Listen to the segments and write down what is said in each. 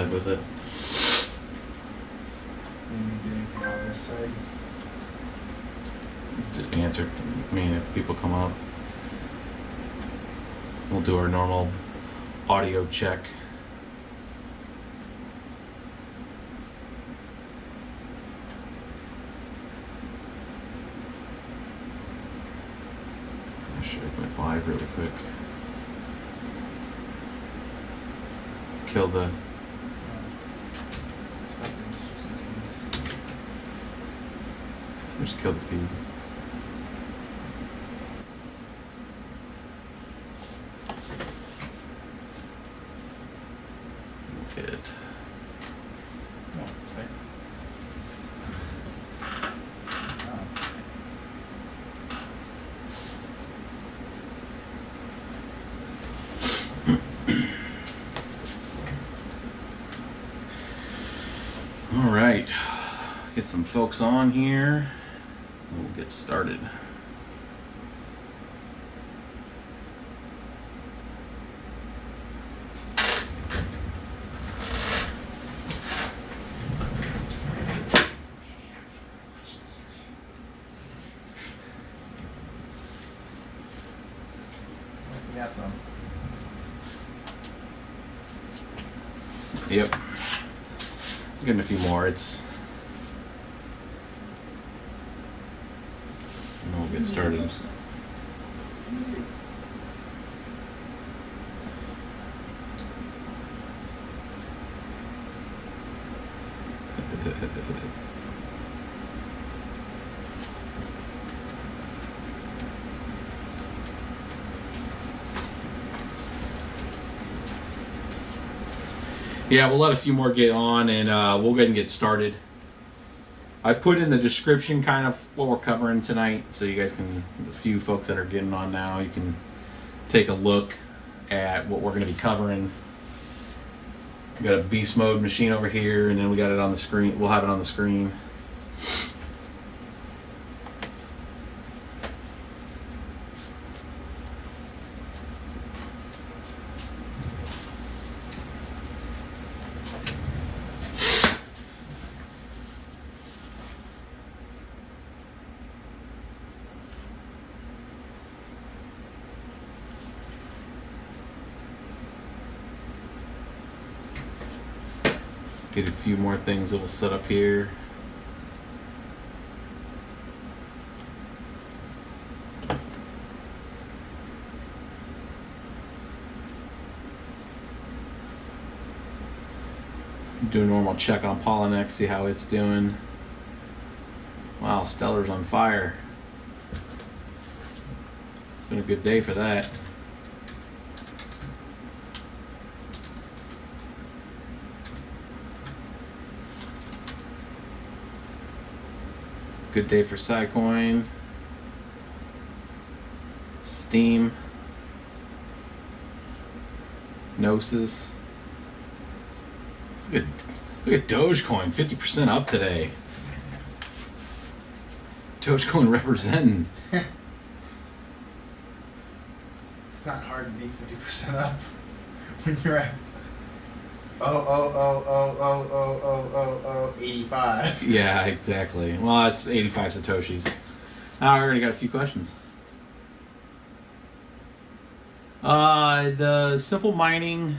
ahead with it. You need to do anything on this side? To answer, I mean, if people come up, we'll do our normal audio check. I should have went live really quick. Kill the. Just kill the feed. Good. Oh, sorry. All right, get some folks on here. We'll get started. Yeah, some. Yep. Getting a few more. And then we'll get started. Yeah, we'll let a few more get on, and we'll go ahead and get started. I put in the description kind of what we're covering tonight, so you guys can, the few folks that are getting on now, you can take a look at what we're going to be covering. We got a beast mode machine over here, and then we got it on the screen. We'll have it on the screen. Get a few more things that we'll set up here. Do a normal check on Polynex, see how it's doing. Wow, Stellar's on fire. It's been a good day for that. Good day for Cycoin, Steam, Gnosis. Look at Dogecoin, 50% up today. Dogecoin representing. It's not hard to be 50% up when you're at 85. Yeah, exactly. Well, that's 85 Satoshis. I already got a few questions. The simple mining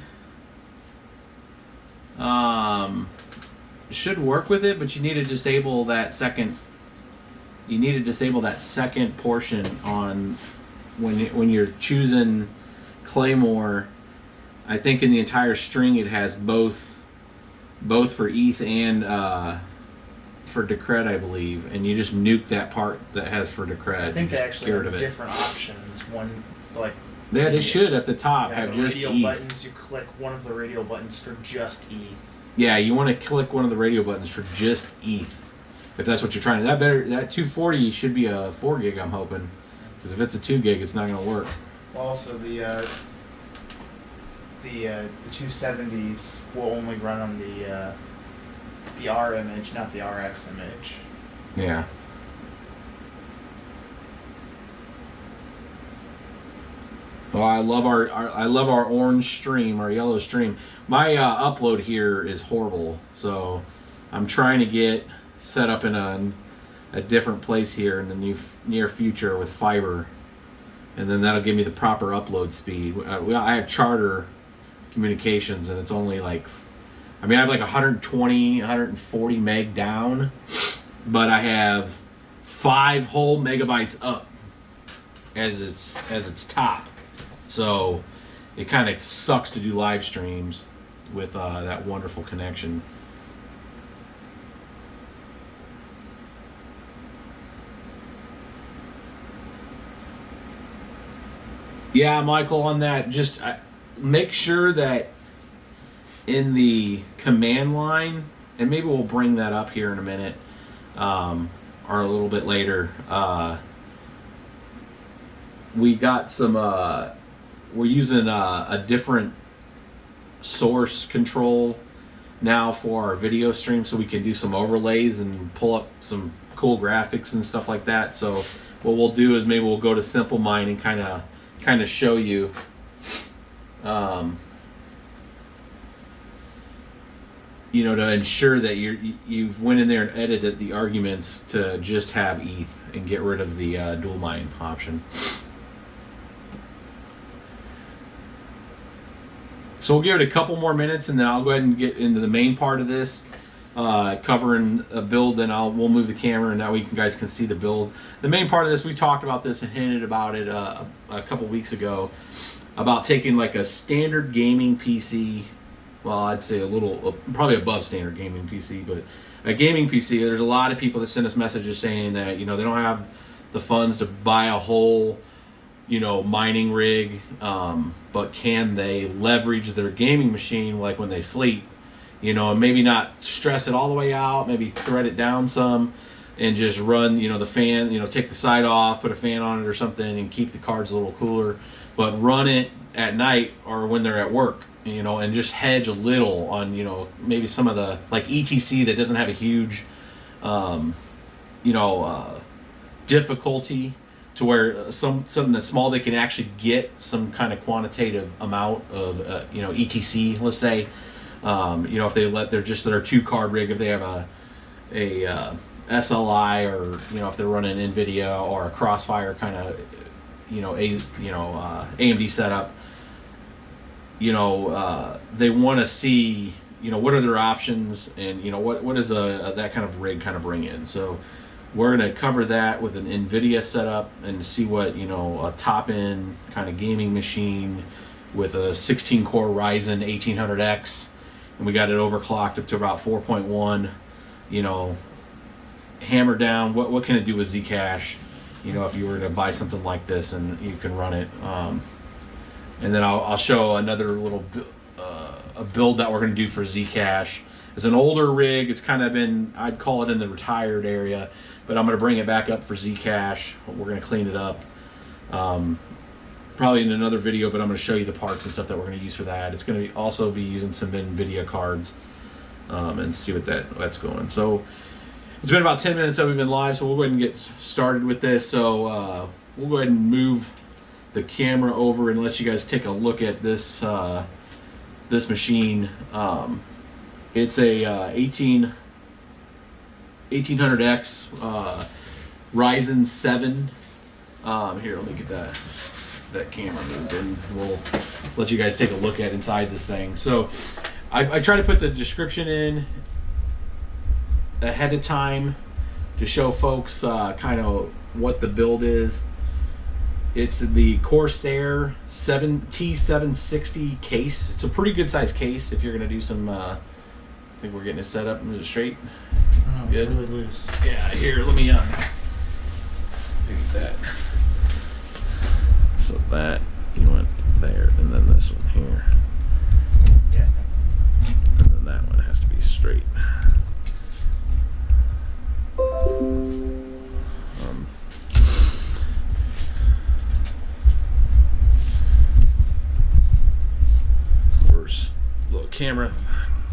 should work with it, but you need to disable that second. You need to disable that second portion on when you're choosing Claymore. I think in the entire string it has both for ETH and for Decred, I believe, and you just nuke that part that has for Decred. I think they actually have have different options. One, like yeah, they should at the top have the just radial ETH. buttons. You click one of the radial buttons for just ETH. Yeah, you want to click one of the radio buttons for just ETH, if that's what you're trying to. That 240 should be a 4 gig, I'm hoping, because if it's a 2 gig, it's not going to work. Well, also the 270s will only run on the R image, not the RX image. Oh, I love our orange stream, our yellow stream. My upload here is horrible, so I'm trying to get set up in a different place here in the near future with fiber, and then that'll give me the proper upload speed. I have Charter Communications, and it's only like, I mean, I have like 120, 140 meg down, but I have 5 whole megabytes up as its top. So it kind of sucks to do live streams with that wonderful connection. Yeah, Michael, on that, just make sure that in the command line, and maybe we'll bring that up here in a minute, or a little bit later. We got some, we're using a different source control now for our video stream, so we can do some overlays and pull up some cool graphics and stuff like that. So what we'll do is maybe we'll go to Simple Mine and kind of show you you know, to ensure that you've went in there and edited the arguments to just have ETH and get rid of the dual mine option. So we'll give it a couple more minutes, and then I'll go ahead and get into the main part of this, covering a build. Then we'll move the camera, and that way you guys can see the build. The main part of this, we talked about this and hinted about it a couple weeks ago, about taking like a standard gaming PC. Well, I'd say a little, probably above standard gaming PC, but a gaming PC. There's a lot of people that send us messages saying that, you know, they don't have the funds to buy a whole, you know, mining rig, but can they leverage their gaming machine like when they sleep, you know, and maybe not stress it all the way out, maybe thread it down some and just run, you know, the fan, you know, take the side off, put a fan on it or something and keep the cards a little cooler, but run it at night or when they're at work, you know, and just hedge a little on, you know, maybe some of the, like ETC that doesn't have a huge, you know, difficulty, to where something that's small, they can actually get some kind of quantitative amount of, you know, ETC, let's say. You know, if they let their 2-card rig, if they have a SLI, or, you know, if they're running nVidia or a Crossfire kind of, you know, AMD setup, you know, they want to see, you know, what are their options, and, you know, what does that kind of rig kind of bring in. So we're going to cover that with an nVidia setup and see what, you know, a top-end kind of gaming machine with a 16-core Ryzen 1800X, and we got it overclocked up to about 4.1, you know, hammer down, what can it do with Zcash, you know, if you were to buy something like this and you can run it. And then I'll show another little a build that we're going to do for Zcash. It's an older rig. It's kind of been, I'd call it in the retired area, but I'm going to bring it back up for Zcash. We're going to clean it up. Probably in another video, but I'm going to show you the parts and stuff that we're going to use for that. It's going to also be using some nVidia cards, and see what that's going. So it's been about 10 minutes that we've been live, so we'll go ahead and get started with this. So we'll go ahead and move the camera over and let you guys take a look at this this machine. It's a 1800X Ryzen 7. Here, let me get that camera moved and we'll let you guys take a look at inside this thing. So I try to put the description in ahead of time to show folks kind of what the build is. It's the Corsair T760 case. It's a pretty good size case if you're going to do some, I think we're getting it set up. Is it straight? Oh, it's really loose. Yeah, here, let me take that. So that, you went there, and then this one here. Yeah. And then that one has to be straight. Little camera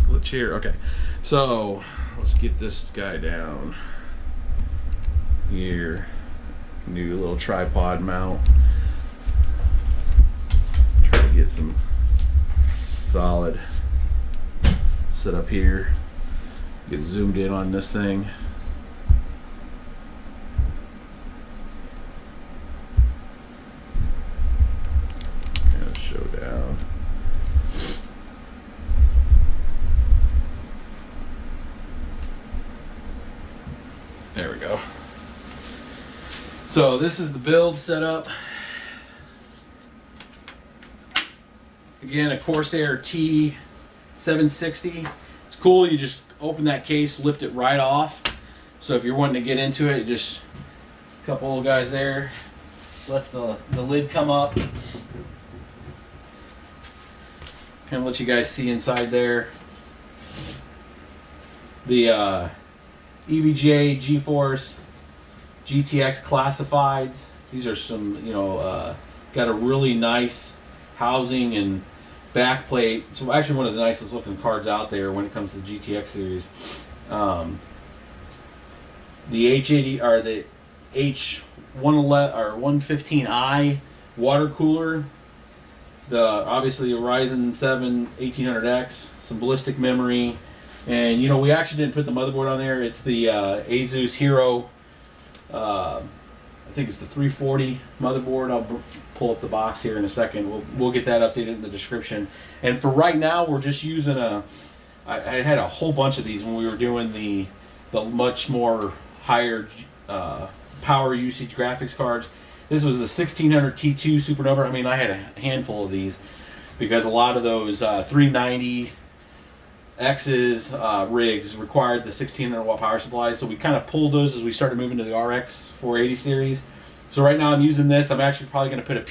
glitch here. Okay, so let's get this guy down here. New little tripod mount. get some solid set up here. Get zoomed in on this thing. Kind of show down. There we go. So this is the build setup. Again, a Corsair T760. It's cool, you just open that case, lift it right off. So if you're wanting to get into it, just a couple of guys there. Lets the lid come up. Kind of let you guys see inside there. The EVGA GeForce GTX classifieds. These are some, got a really nice housing and backplate. So actually one of the nicest looking cards out there when it comes to the GTX series. The H80 or the H111 or 115i water cooler. Obviously a Ryzen 7 1800X, some ballistic memory, and we actually didn't put the motherboard on there. It's the Asus Hero. I think it's the 340 motherboard. I'll pull up the box here in a second. We'll get that updated in the description. And for right now, we're just using I had a whole bunch of these when we were doing the much more higher power usage graphics cards. This was the 1600 T2 Supernova. I mean, I had a handful of these because a lot of those 390 X's rigs required the 1600 watt power supply, so we kind of pulled those as we started moving to the RX 480 series. So right now I'm using this. I'm actually probably going to put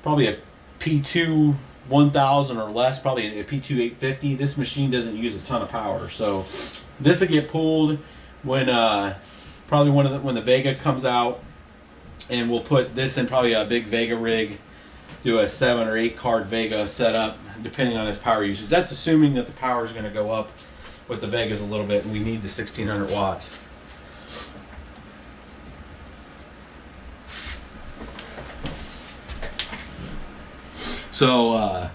probably a P2 1000 or less, probably a P2 850. This machine doesn't use a ton of power, so this will get pulled when probably when the Vega comes out, and we'll put this in probably a big Vega rig. Do a 7 or 8 card Vega setup depending on its power usage. That's assuming that the power is going to go up with the Vegas a little bit and we need the 1600 watts. So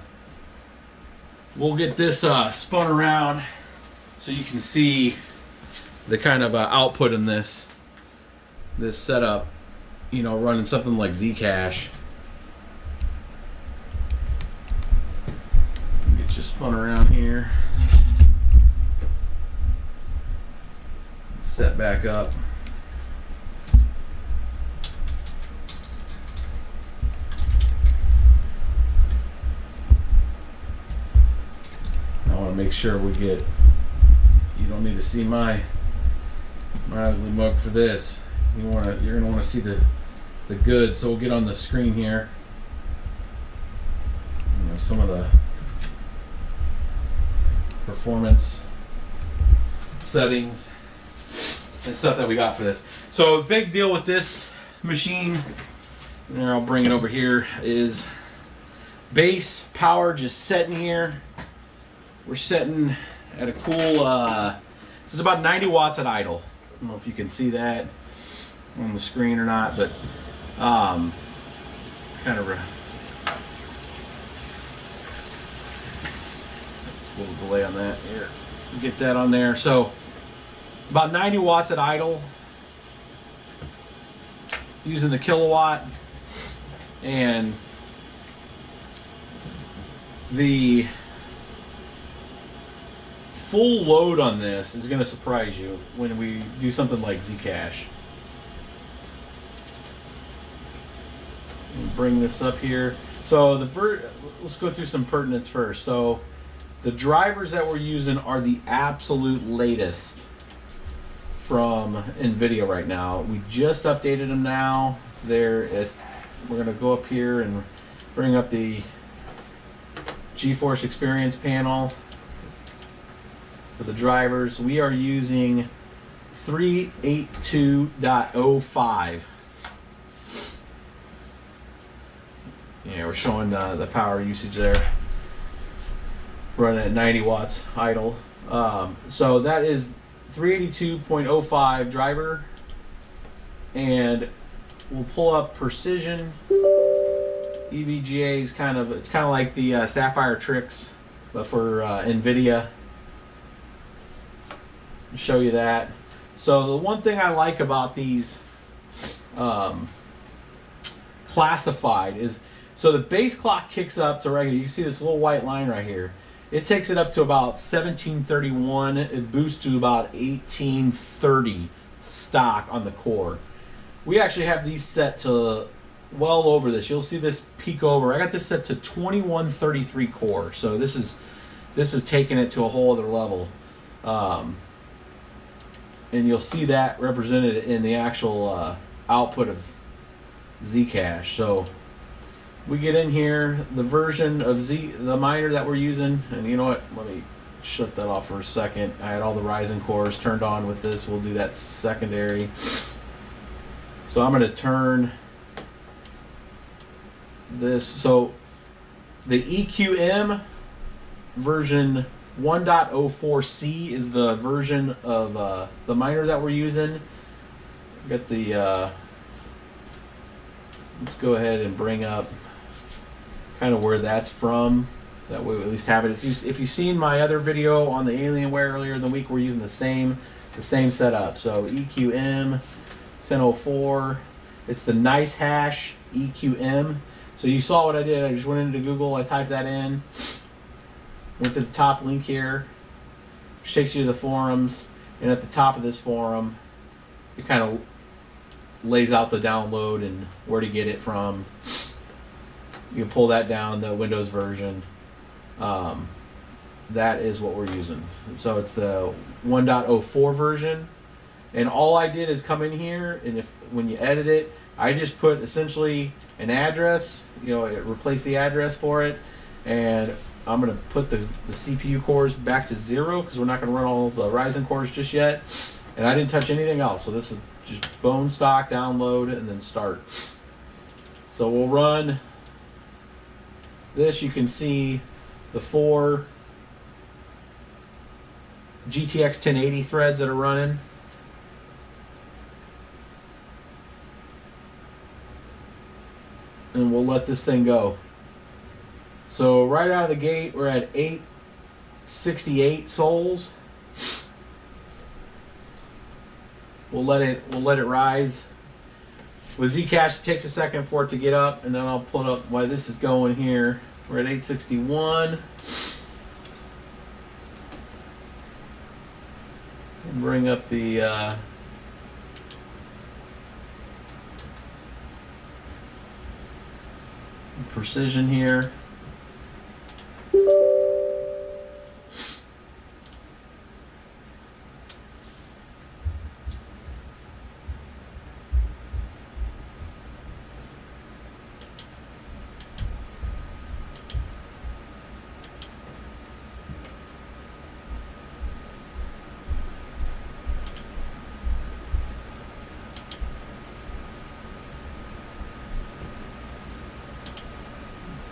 we'll get this spun around so you can see the kind of output in this setup, running something like Zcash. Just spun around here. Set back up. I want to make sure we get. You don't need to see my ugly mug for this. You're gonna want to see the goods. So we'll get on the screen here. Some of the performance settings and stuff that we got for this. So big deal with this machine, and I'll bring it over here, is base power just setting here. We're setting at a cool, so it's about 90 watts at idle. I don't know if you can see that on the screen or not, but kind of a little delay on that here. Get that on there. So about 90 watts at idle using the kilowatt, and the full load on this is going to surprise you when we do something like Zcash. Bring this up here. So let's go through some pertinence first. So the drivers that we're using are the absolute latest from nVidia right now. We just updated them now. We're going to go up here and bring up the GeForce Experience panel for the drivers. We are using 382.05. Yeah, we're showing the power usage there. Running at 90 watts idle. So that is 382.05 driver, and we'll pull up precision EVGA is kind of like the Sapphire Tricks, but for nVidia. I'll show you that. So the one thing I like about these classified is, so the base clock kicks up to regular. You can see this little white line right here. It takes it up to about 1731. It boosts to about 1830 stock on the core. We actually have these set to well over this. You'll see this peak over. I got this set to 2133 core. So this is taking it to a whole other level. And you'll see that represented in the actual output of Zcash. So we get in here, the version of the miner that we're using, and you know what? Let me shut that off for a second. I had all the Ryzen cores turned on with this. We'll do that secondary. So I'm going to turn this. So the EQM version 1.04C is the version of the miner that we're using. Got the let's go ahead and bring up kind of where that's from. That way we at least have it. If you've seen my other video on the Alienware earlier in the week, we're using the same setup. So EQM 1004. It's the nice hash EQM. So you saw what I did. I just went into Google. I typed that in. Went to the top link here. Takes you to the forums. And at the top of this forum, it kind of lays out the download and where to get it from. You can pull that down, the Windows version. That is what we're using. So it's the 1.04 version. And all I did is come in here, and when you edit it, I just put essentially an address, it replaced the address for it, and I'm going to put the CPU cores back to 0 because we're not going to run all the Ryzen cores just yet. And I didn't touch anything else. So this is just bone stock, download, and then start. So we'll run this. You can see the 4 GTX 1080 threads that are running. And we'll let this thing go. So right out of the gate, we're at 868 souls. We'll let it rise. With Zcash, it takes a second for it to get up, and then I'll pull up why this is going here. We're at 861. And bring up the precision here.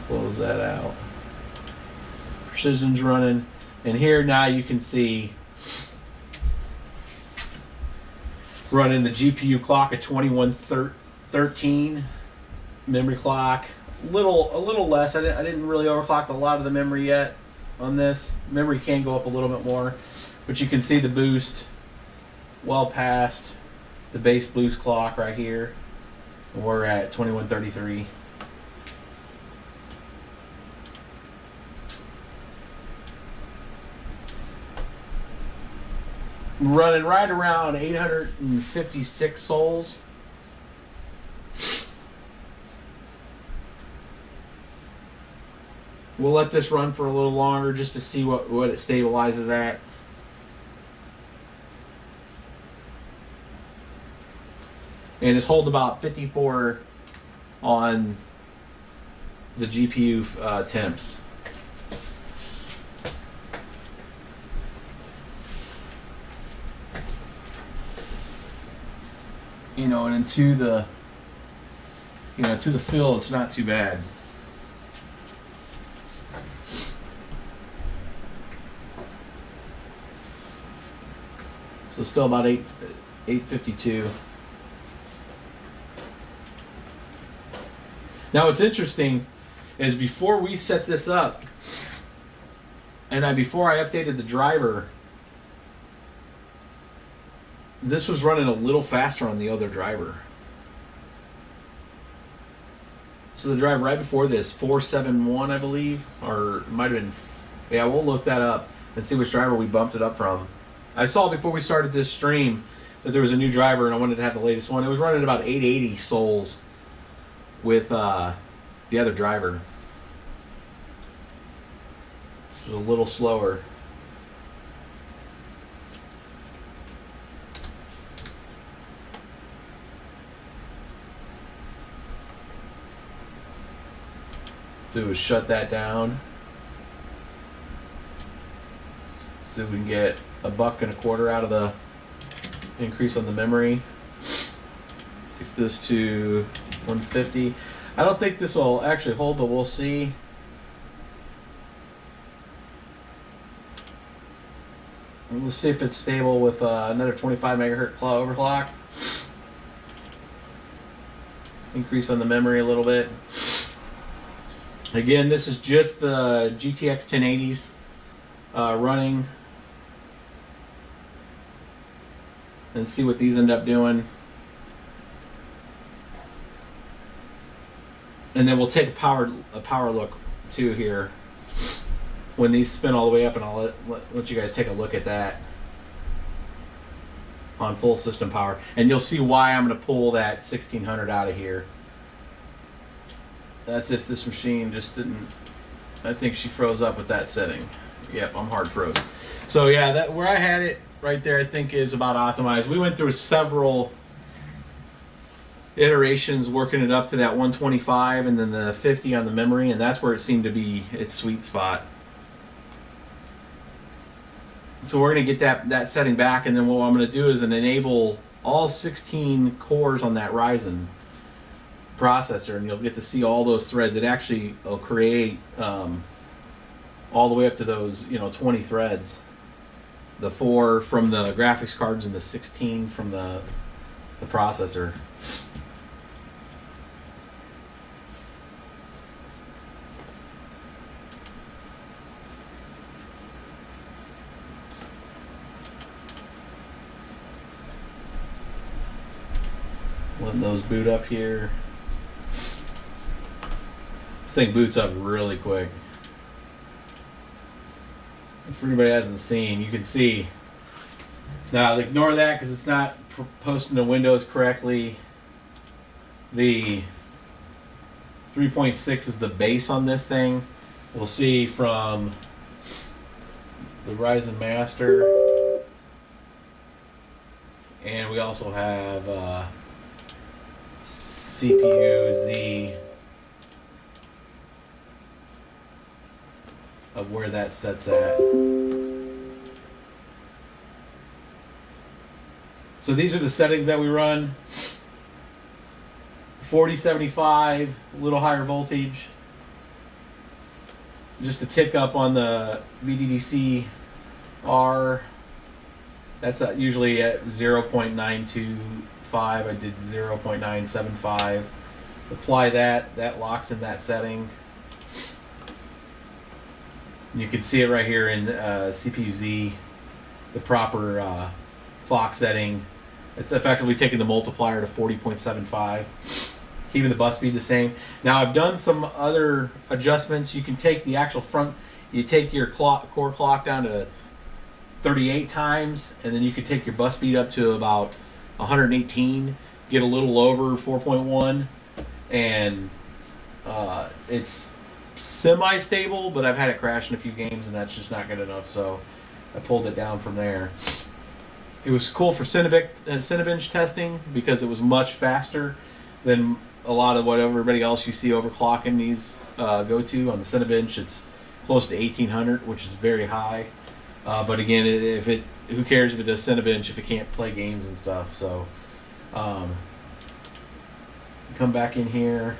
Close that out. Precision's running, and here now you can see running the GPU clock at 2113 memory clock. A little less. I didn't really overclock a lot of the memory yet on this. Memory can go up a little bit more, but you can see the boost well past the base boost clock right here. And we're at 2133. Running right around 856 souls. We'll let this run for a little longer just to see what it stabilizes at. And it's holding about 54 on the GPU temps. And into the to the fill, it's not too bad. So still about 852. Now what's interesting is before we set this up, and before I updated the driver, this was running a little faster on the other driver. So the driver right before this, 471, I believe, or it might have been, yeah, we'll look that up and see which driver we bumped it up from. I saw before we started this stream that there was a new driver and I wanted to have the latest one. It was running about 880 souls with the other driver. This is a little slower. Do is shut that down. See if we can get $1.25 out of the increase on the memory. Take this to 150. I don't think this will actually hold, but we'll see. Let's see if it's stable with another 25 megahertz overclock. Increase on the memory a little bit. Again, this is just the GTX 1080s running. And see what these end up doing. And then we'll take a power look too here when these spin all the way up, and I'll let you guys take a look at that on full system power, and you'll see why I'm going to pull that 1600 out of here. That's if this machine just didn't, I think she froze up with that setting. Yep, I'm hard froze. So yeah, that where I had it right there, I think is about optimized. We went through several iterations working it up to that 125 and then the 50 on the memory, and that's where it seemed to be its sweet spot. So we're going to get that setting back, and then what I'm going to do is enable all 16 cores on that Ryzen processor, and you'll get to see all those threads. It actually will create all the way up to those 20 threads. The 4 from the graphics cards and the 16 from the processor. Letting those boot up here. This thing boots up really quick. For anybody who hasn't seen, you can see. Now ignore that because it's not posting to Windows correctly. The 3.6 is the base on this thing. We'll see from the Ryzen Master, and we also have CPU Z of where that sets at. So these are the settings that we run. 4075, a little higher voltage. Just a tick up on the VDDC R. That's usually at 0.925. I did 0.975. Apply that locks in that setting. You can see it right here in CPU Z, the proper clock setting. It's effectively taking the multiplier to 40.75, keeping the bus speed the same. Now I've done some other adjustments. You can take the actual front, you take your core clock down to 38 times, and then you can take your bus speed up to about 118, get a little over 4.1, and it's semi-stable, but I've had it crash in a few games, and that's just not good enough, so I pulled it down from there. It was cool for Cinebench testing because it was much faster than a lot of what everybody else you see overclocking these go to. On the Cinebench, it's close to 1800, which is very high. But again, who cares if it does Cinebench if it can't play games and stuff? So come back in here.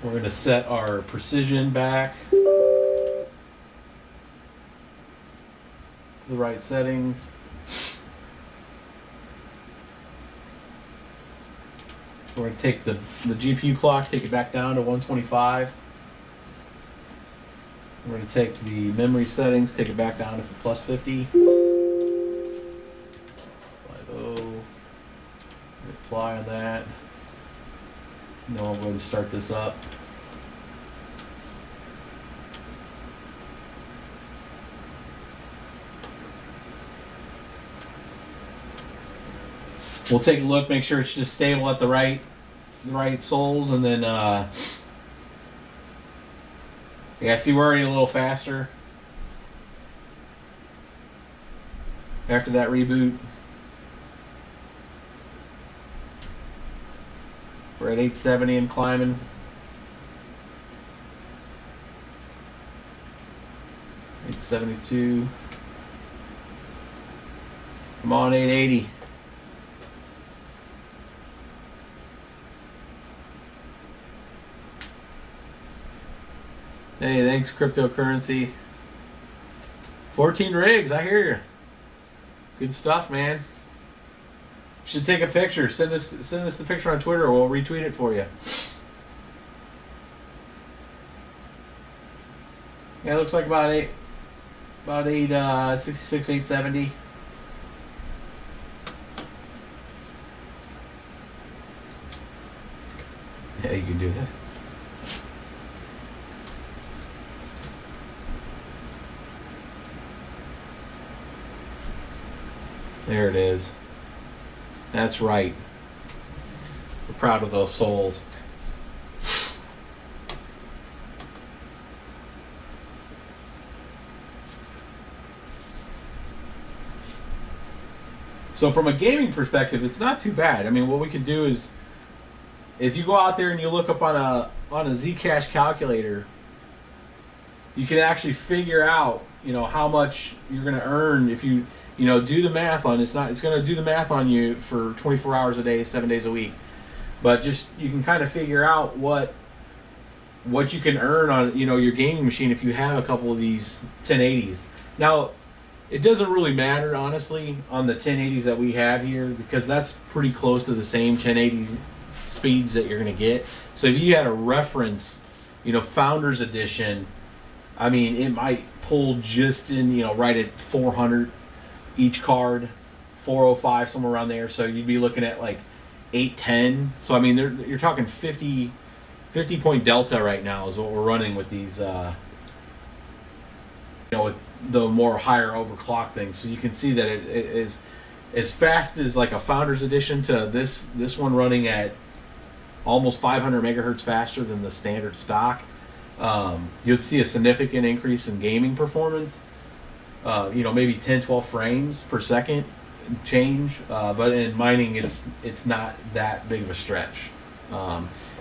We're going to set our precision back to the right settings. We're going to take the GPU clock, take it back down to 125. We're going to take the memory settings, take it back down to plus 50. Apply on that. Now I'm going to start this up. We'll take a look, make sure it's just stable at the right soles, and then yeah, see, we're already a little faster after that reboot. We're at 870 and climbing. $872. Come on, 880. Hey, thanks, cryptocurrency. 14 rigs, I hear you. Good stuff, man. Should take a picture. Send us the picture on Twitter. We'll retweet it for you. Yeah, it looks like about 866, 870. Yeah, you can do that. There it is. That's right. We're proud of those souls. So from a gaming perspective, it's not too bad. I mean, what we can do is, if you go out there and you look up on a Zcash calculator, you can actually figure out, how much you're going to earn if you do the math on it's going to do the math on you for 24 hours a day, 7 days a week. But just, you can kind of figure out what you can earn on, your gaming machine if you have a couple of these 1080s. Now, it doesn't really matter, honestly, on the 1080s that we have here, because that's pretty close to the same 1080 speeds that you're going to get. So if you had a reference, Founders Edition, I mean, it might pull just in, right at 400 each card, 405, somewhere around there. So you'd be looking at like 810. So I mean, you're talking 50 point delta right now is what we're running with these, with the more higher overclock things. So you can see that it is as fast as like a Founders Edition to this one running at almost 500 megahertz faster than the standard stock. You'd see a significant increase in gaming performance. Maybe 10, 12 frames per second change. But in mining, it's not that big of a stretch.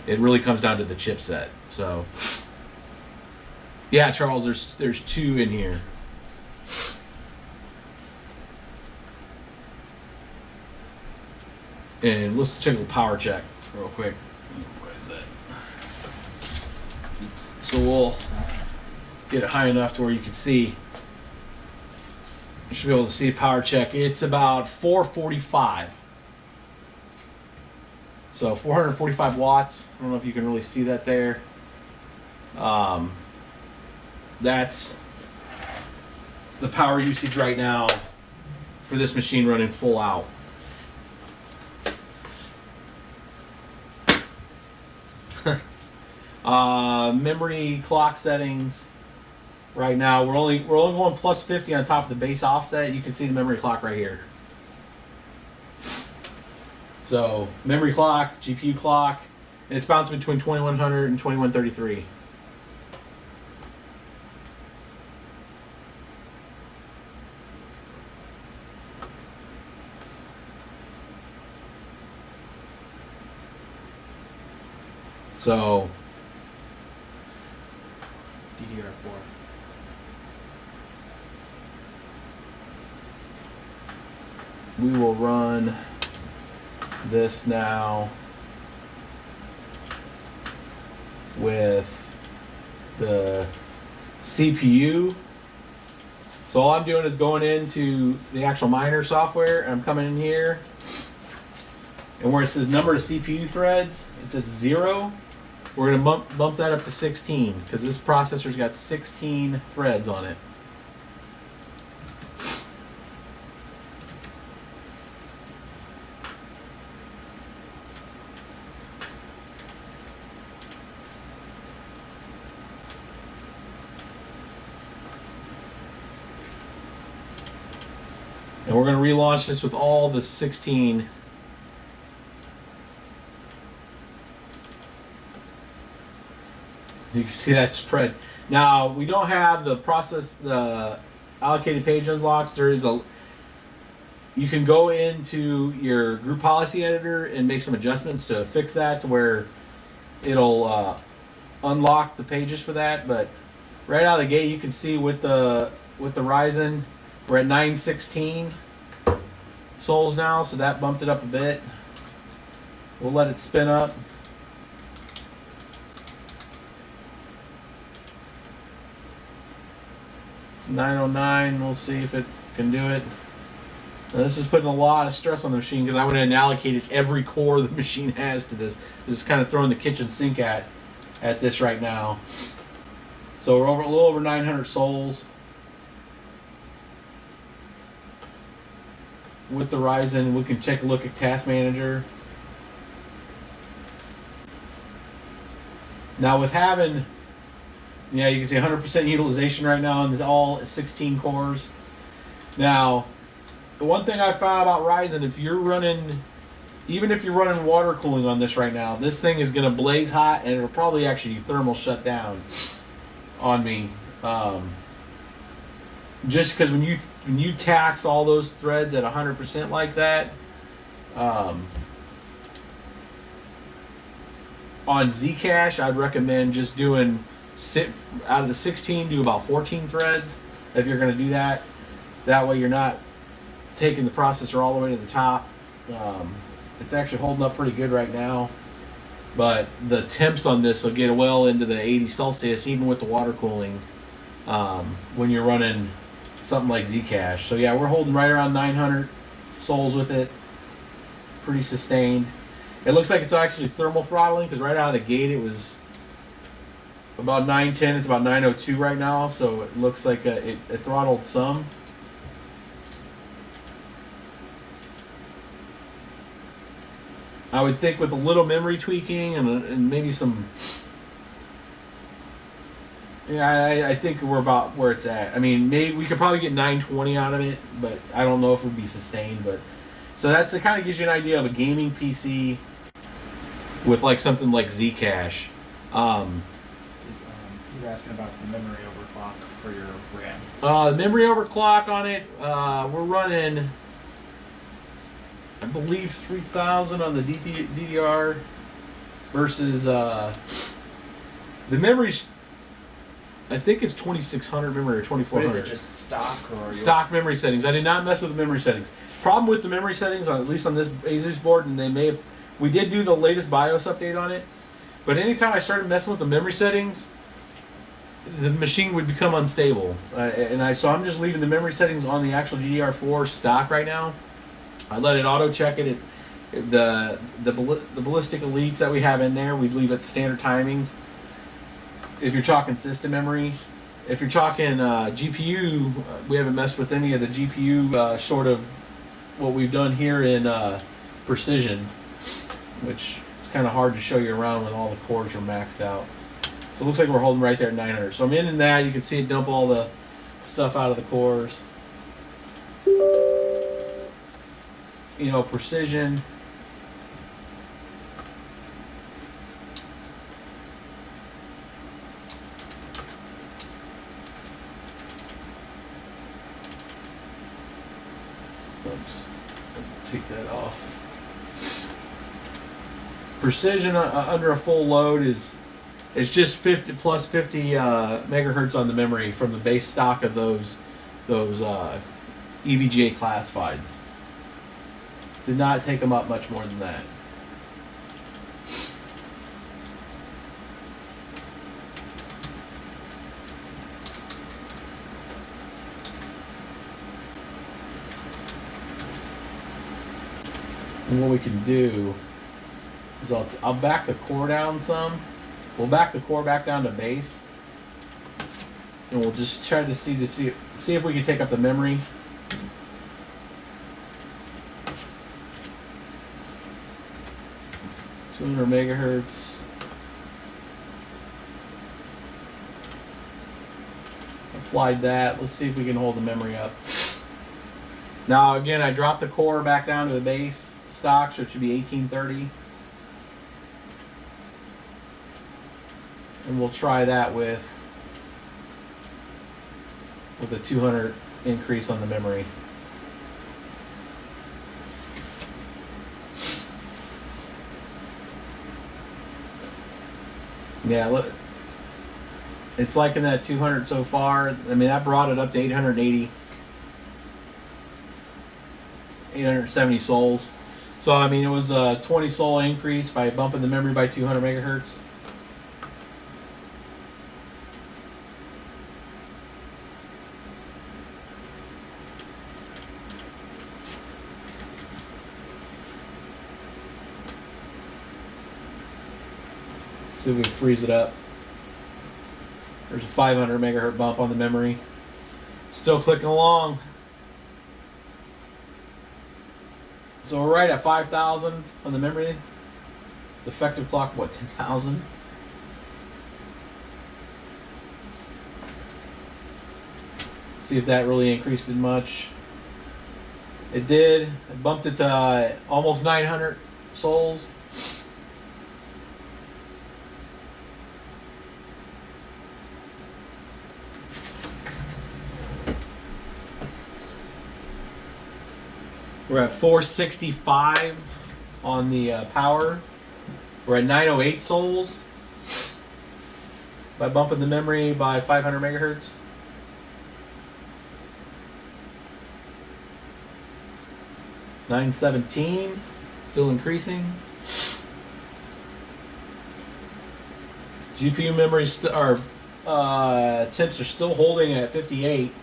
It really comes down to the chipset. So, yeah, Charles, there's two in here. And let's check the power check real quick. What is that? So we'll get it high enough to where you can see. You should be able to see power check. It's about 445. So 445 watts. I don't know if you can really see that there. That's the power usage right now for this machine running full out. Memory clock settings. Right now, we're only going plus 50 on top of the base offset. You can see the memory clock right here. So memory clock, GPU clock, and it's bouncing between 2100 and 2133. So DDR4. we will run this now with the CPU. So all I'm doing is going into the actual miner software, and I'm coming in here And where it says number of CPU threads, it says 0. We're going to bump that up to 16 because this processor's got 16 threads on it. And we're going to relaunch this with all the 16. You can see that spread. Now, we don't have the allocated page unlocks. There is you can go into your group policy editor and make some adjustments to fix that to where it'll unlock the pages for that. But right out of the gate, you can see with the Ryzen, we're at 916 souls now, so that bumped it up a bit. We'll let it spin up. $909, we'll see if it can do it. Now, this is putting a lot of stress on the machine because I went and allocated every core the machine has to this. This is kind of throwing the kitchen sink at this right now. So we're a little over 900 souls. With the Ryzen, we can take a look at Task Manager. Now with having, yeah, you can see 100% utilization right now and all 16 cores. Now, the one thing I found about Ryzen, if you're running, even if you're running water cooling on this right now, this thing is going to blaze hot and it'll probably actually thermal shut down on me. Just because when you tax all those threads at 100% like that, on Zcash, I'd recommend just doing out of the 16, do about 14 threads if you're going to do that. That way you're not taking the processor all the way to the top. It's actually holding up pretty good right now, but the temps on this will get well into the 80 Celsius even with the water cooling when you're running something like Zcash. So yeah, we're holding right around 900 souls with it. Pretty sustained. It looks like it's actually thermal throttling because right out of the gate it was about 910. It's about 902 right now, so it looks like it throttled some. I would think with a little memory tweaking and maybe some, yeah, I think we're about where it's at. I mean, maybe we could probably get 920 out of it, but I don't know if it would be sustained. But so it kind of gives you an idea of a gaming PC with like something like Zcash. He's asking about the memory overclock for your RAM. The memory overclock on it, we're running, I believe, 3000 on the DDR versus the memory's, I think it's 2600 memory or 2400. But is it just stock or stock memory settings? I did not mess with the memory settings. Problem with the memory settings, at least on this Asus board, and we did do the latest BIOS update on it, but anytime I started messing with the memory settings, the machine would become unstable. So I'm just leaving the memory settings on the actual DDR4 stock right now. I let it auto check it. The ballistic elites that we have in there, we'd leave at standard timings. If you're talking system memory, if you're talking GPU, we haven't messed with any of the GPU short of what we've done here in Precision, which is kind of hard to show you around when all the cores are maxed out. So it looks like we're holding right there at 900. So I'm in that. You can see it dump all the stuff out of the cores. You know, Precision. Oops. Take that off. Precision under a full load is just 50 plus 50 megahertz on the memory from the base stock of those EVGA classifieds. Did not take them up much more than that. And what we can do is I'll back the core down some. We'll back the core back down to base, and we'll just try to see if we can take up the memory. (200 megahertz). Applied that. Let's see if we can hold the memory up. Now again, I dropped the core back down to the base stock, so it should be 1830. And we'll try that with a 200 increase on the memory. Yeah, look, it's like in that 200 so far. I mean, that brought it up to 880, 870 souls. So I mean, it was a 20 soul increase by bumping the memory by 200 megahertz. See if we freeze it up. There's a 500 megahertz bump on the memory. Still clicking along. So we're right at 5,000 on the memory. It's effective clock, what, 10,000? See if that really increased it much. It did. It bumped it to almost 900 souls. We're at 465 on the power. We're at 908 souls by bumping the memory by 500 megahertz. $917, still increasing. GPU memory temps are still holding at 58.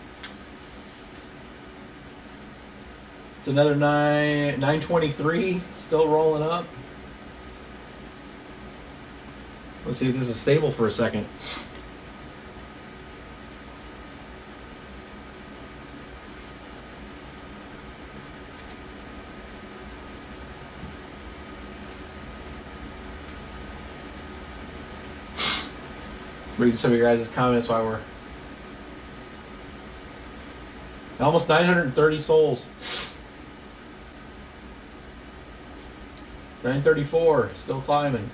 It's another 923, still rolling up. Let's see if this is stable for a second. Reading some of your guys' comments while we're almost 930 souls. 934, still climbing.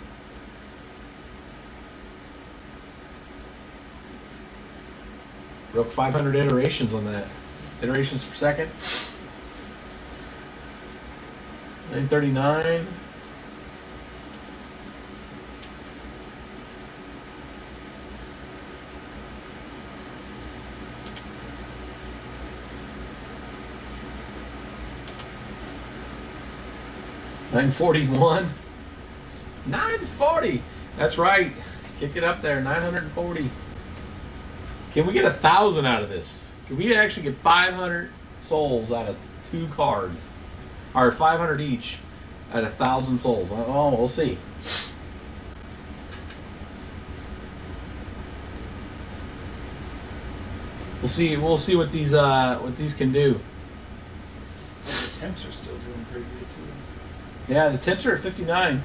Broke 500 iterations on that. Iterations per second. 939. $941. 940. That's right. Kick it up there. 940. Can we get 1,000 out of this? Can we actually get 500 souls out of 2 cards? Or 500 each at 1,000 souls? Oh, we'll see. We'll see what these can do. The temps are still doing pretty good too. Yeah, the temps are at 59.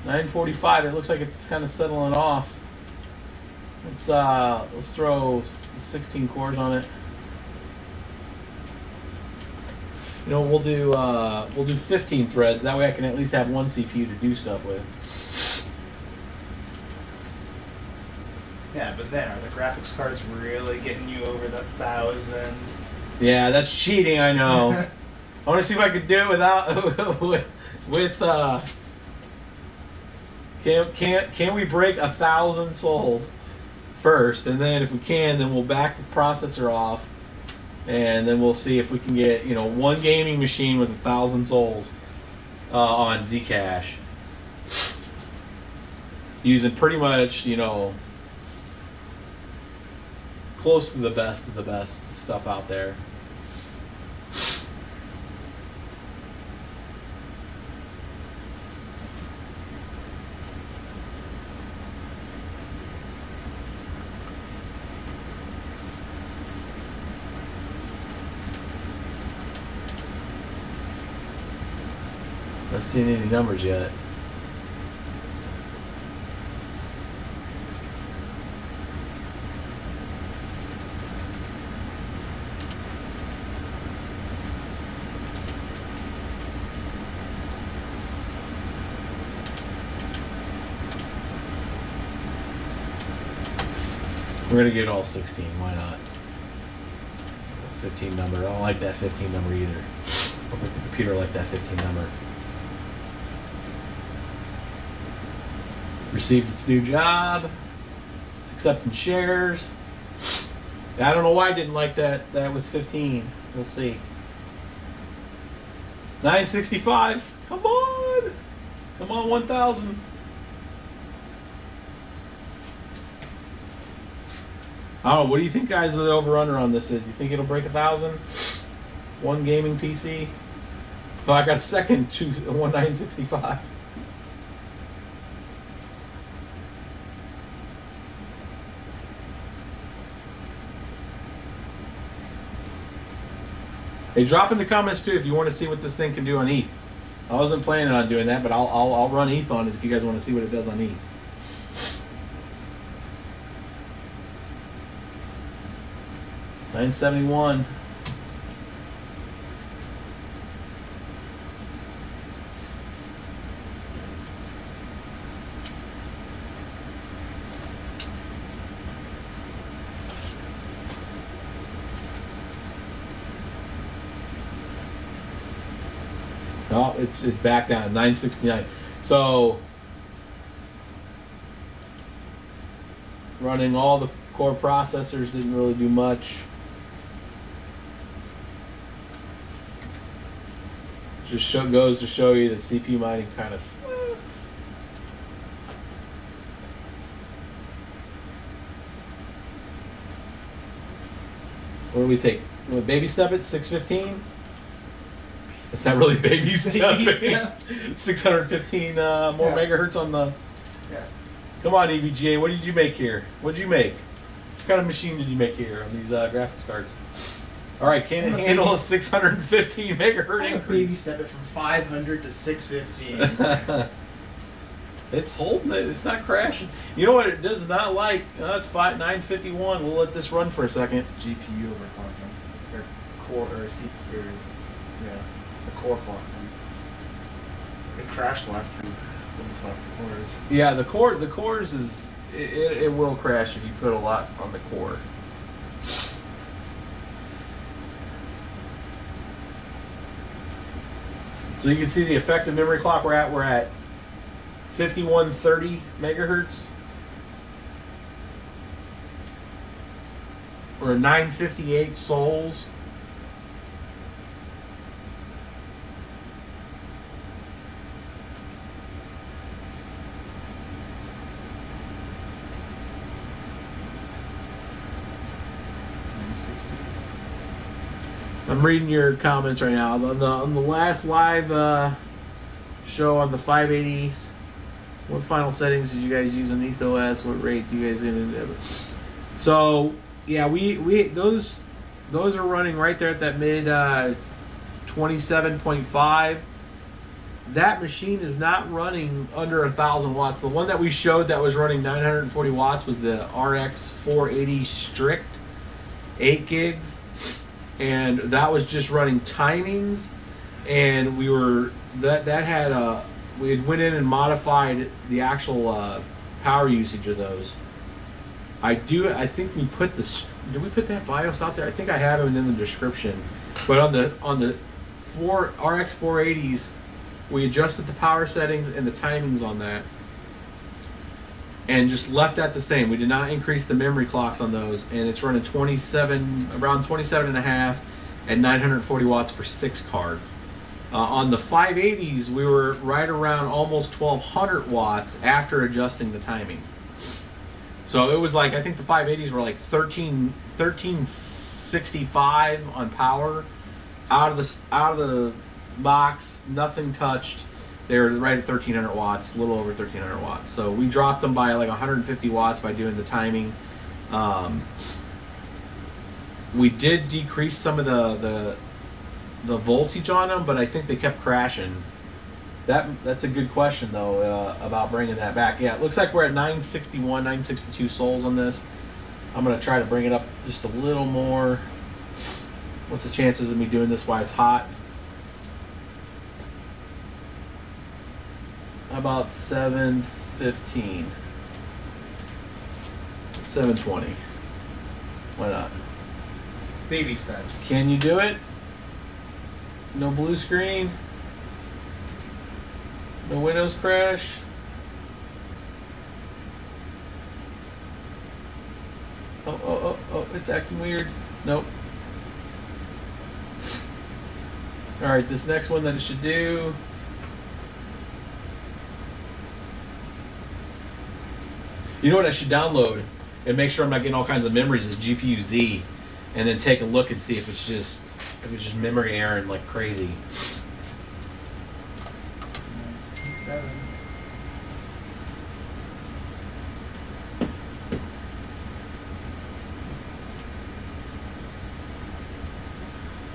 945. It looks like it's kind of settling off. Let's throw 16 cores on it. You know, we'll do 15 threads. That way I can at least have one CPU to do stuff with. Yeah, but then are the graphics cards really getting you over the 1,000? Yeah, that's cheating. I know. I want to see if I could do it without can we break 1,000 souls first, and then if we can, then we'll back the processor off, and then we'll see if we can get, you know, one gaming machine with 1,000 souls on Zcash, using pretty much, you know, close to the best of the best stuff out there. Not seeing any numbers yet. We're gonna get all 16. Why not? 15 number. I don't like that 15 number either. I don't think the computer liked that 15 number. Received its new job. It's accepting shares. I don't know why I didn't like that with 15. We'll see. 965. Come on. Come on, 1,000. I don't know. What do you think, guys, the over-under on this is? You think it'll break 1,000? One gaming PC? Oh, I got a second to 1,965. Hey, drop in the comments too if you want to see what this thing can do on ETH. I wasn't planning on doing that, but I'll run ETH on it if you guys want to see what it does on ETH. $971. No, it's back down 969. So running all the core processors didn't really do much. Just goes to show you that CPU mining kind of sucks. What do we take? What, baby step it? 615? It's not really baby stepping. 615 more megahertz on the. Yeah. Come on, EVGA. What did you make here? What did you make? What kind of machine did you make here on these graphics cards? All right, can it handle a 615 megahertz increase? Baby step it from 500 to 615. It's holding it. It's not crashing. You know what it does not like? It's 951. We'll let this run for a second. GPU overclocking. Or core, or CPU. Yeah, the core clocking. It crashed last time. Overclocked the cores. Yeah, the cores is it will crash if you put a lot on the core. So you can see the effective memory clock we're at 5130 megahertz. We're at 958 souls. I'm reading your comments right now. On the last live show on the 580s, what final settings did you guys use on EthOS? What rate do you guys in? So yeah, we those are running right there at that mid 27.5. That machine is not running under 1,000 watts. The one that we showed that was running 940 watts was the RX 480 strict, 8 gigs. And that was just running timings, and we had went in and modified the actual power usage of those. I think we put did we put that BIOS out there? I think I have it in the description. But on the RX 480s, we adjusted the power settings and the timings on that, and just left that the same. We did not increase the memory clocks on those, and it's running around 27 and a half at 940 watts for 6 cards. On the 580s, we were right around almost 1200 watts after adjusting the timing. So it was like, I think the 580s were like 1365 on power out of the box, nothing touched. They were right at 1,300 watts, a little over 1,300 watts. So we dropped them by like 150 watts by doing the timing. We did decrease some of the voltage on them, but I think they kept crashing. That's a good question though about bringing that back. Yeah, it looks like we're at 961, 962 souls on this. I'm gonna try to bring it up just a little more. What's the chances of me doing this while it's hot? How about 715? 720. Why not? Baby steps. Can you do it? No blue screen? No Windows crash? Oh, it's acting weird. Nope. Alright, this next one that it should do. You know what I should download and make sure I'm not getting all kinds of memories is GPU-Z, and then take a look and see if it's just memory erroring like crazy. 967.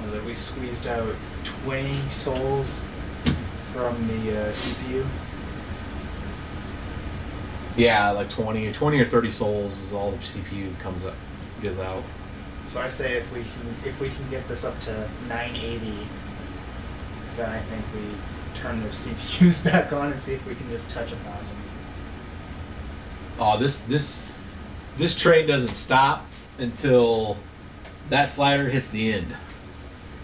Whether we squeezed out 20 souls from the CPU. Yeah, like 20 or 30 souls is all the CPU gives out. So I say if we can get this up to 980, then I think we turn those CPUs back on and see if we can just touch 1,000. Oh, this train doesn't stop until that slider hits the end.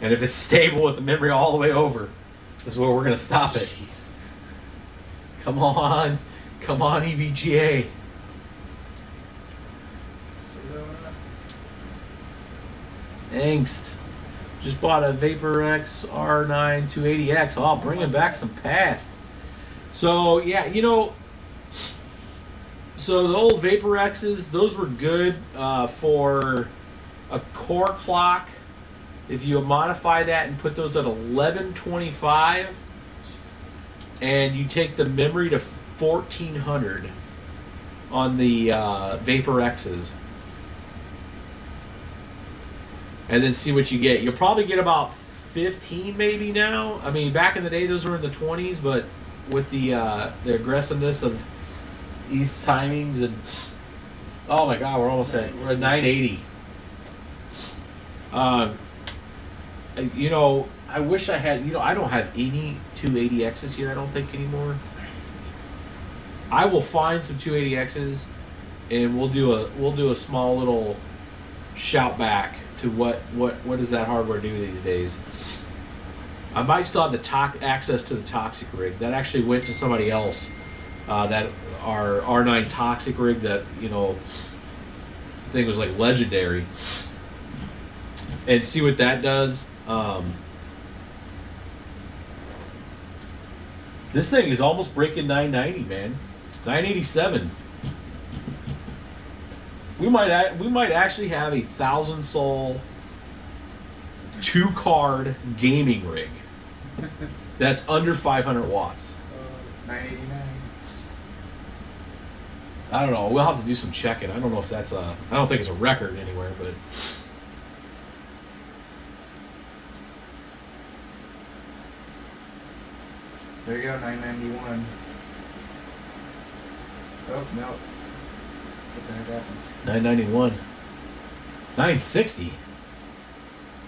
And if it's stable with the memory all the way over, this is where we're gonna stop it. Come on, EVGA. Still going up. Angst. Just bought a VaporX R9 280X. Oh, bringing back some past. So yeah, so the old VaporXs, those were good for a core clock. If you modify that and put those at 1125, and you take the memory to 1400 on the VaporXs, and then see what you get. You'll probably get about 15 maybe now. I mean, back in the day, those were in the 20s, but with the aggressiveness of these timings and oh my God, we're at 980. I wish I had. I don't have any 280Xs here. I don't think anymore. I will find some 280Xs, and we'll do a small little shout back to what does that hardware do these days. I might still have the access to the toxic rig that actually went to somebody else. That our R9 toxic rig that I think was like legendary, and see what that does. This thing is almost breaking 990, man. 987. We might actually have a 1,000 soul 2-card gaming rig that's under 500 watts. 989. I don't know. We'll have to do some checking. I don't know if that's I don't think it's a record anywhere, but. There you go, 991. Oh, no. What the heck happened? 991. 960.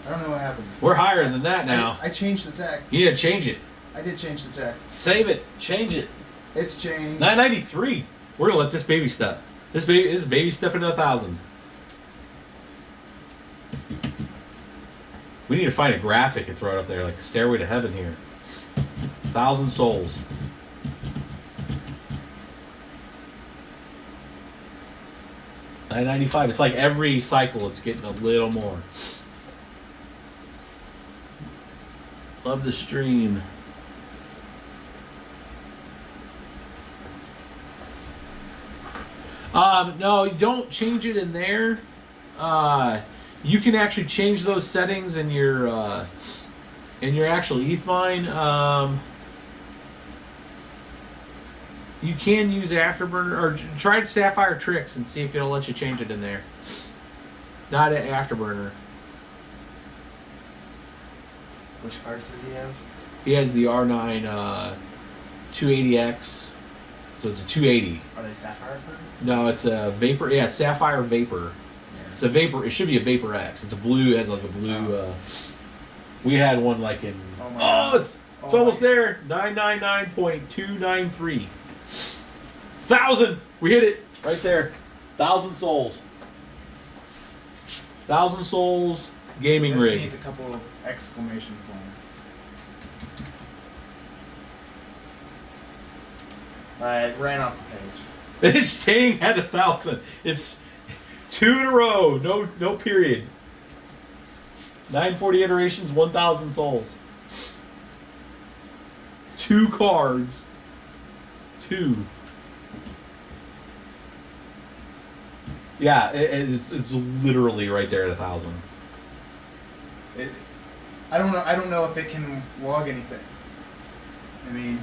I don't know what happened. We're higher than that now. I changed the text. You need to change it. I did change the text. Save it. Change it. It's changed. 993. We're gonna let this baby step. This is baby stepping to 1,000. We need to find a graphic and throw it up there, like Stairway to Heaven here. 1,000 souls. $9.95. It's like every cycle it's getting a little more. Love the stream. No, don't change it in there. You can actually change those settings in your actual ETH mine. You can use Afterburner or try Sapphire Tricks and see if it'll let you change it in there. Not at Afterburner. Which arse does he have? He has the R9 280X. So it's a 280. Are they sapphire cards? No, it's a Vapor. Yeah, it's Sapphire Vapor. Yeah. It's a Vapor. It should be a Vapor X. It's a blue. It has like a blue. We had one like in. Oh my God. It's almost there. 999.293. 1,000. We hit it right there. 1,000 souls. 1,000 souls gaming This rig. needs a couple of exclamation points. I ran off the page. It's staying at 1,000. It's 2 in a row. No period. 940 iterations, 1,000 souls. 2 cards. 2. Yeah, it's literally right there at 1,000. I don't know if it can log anything. I mean,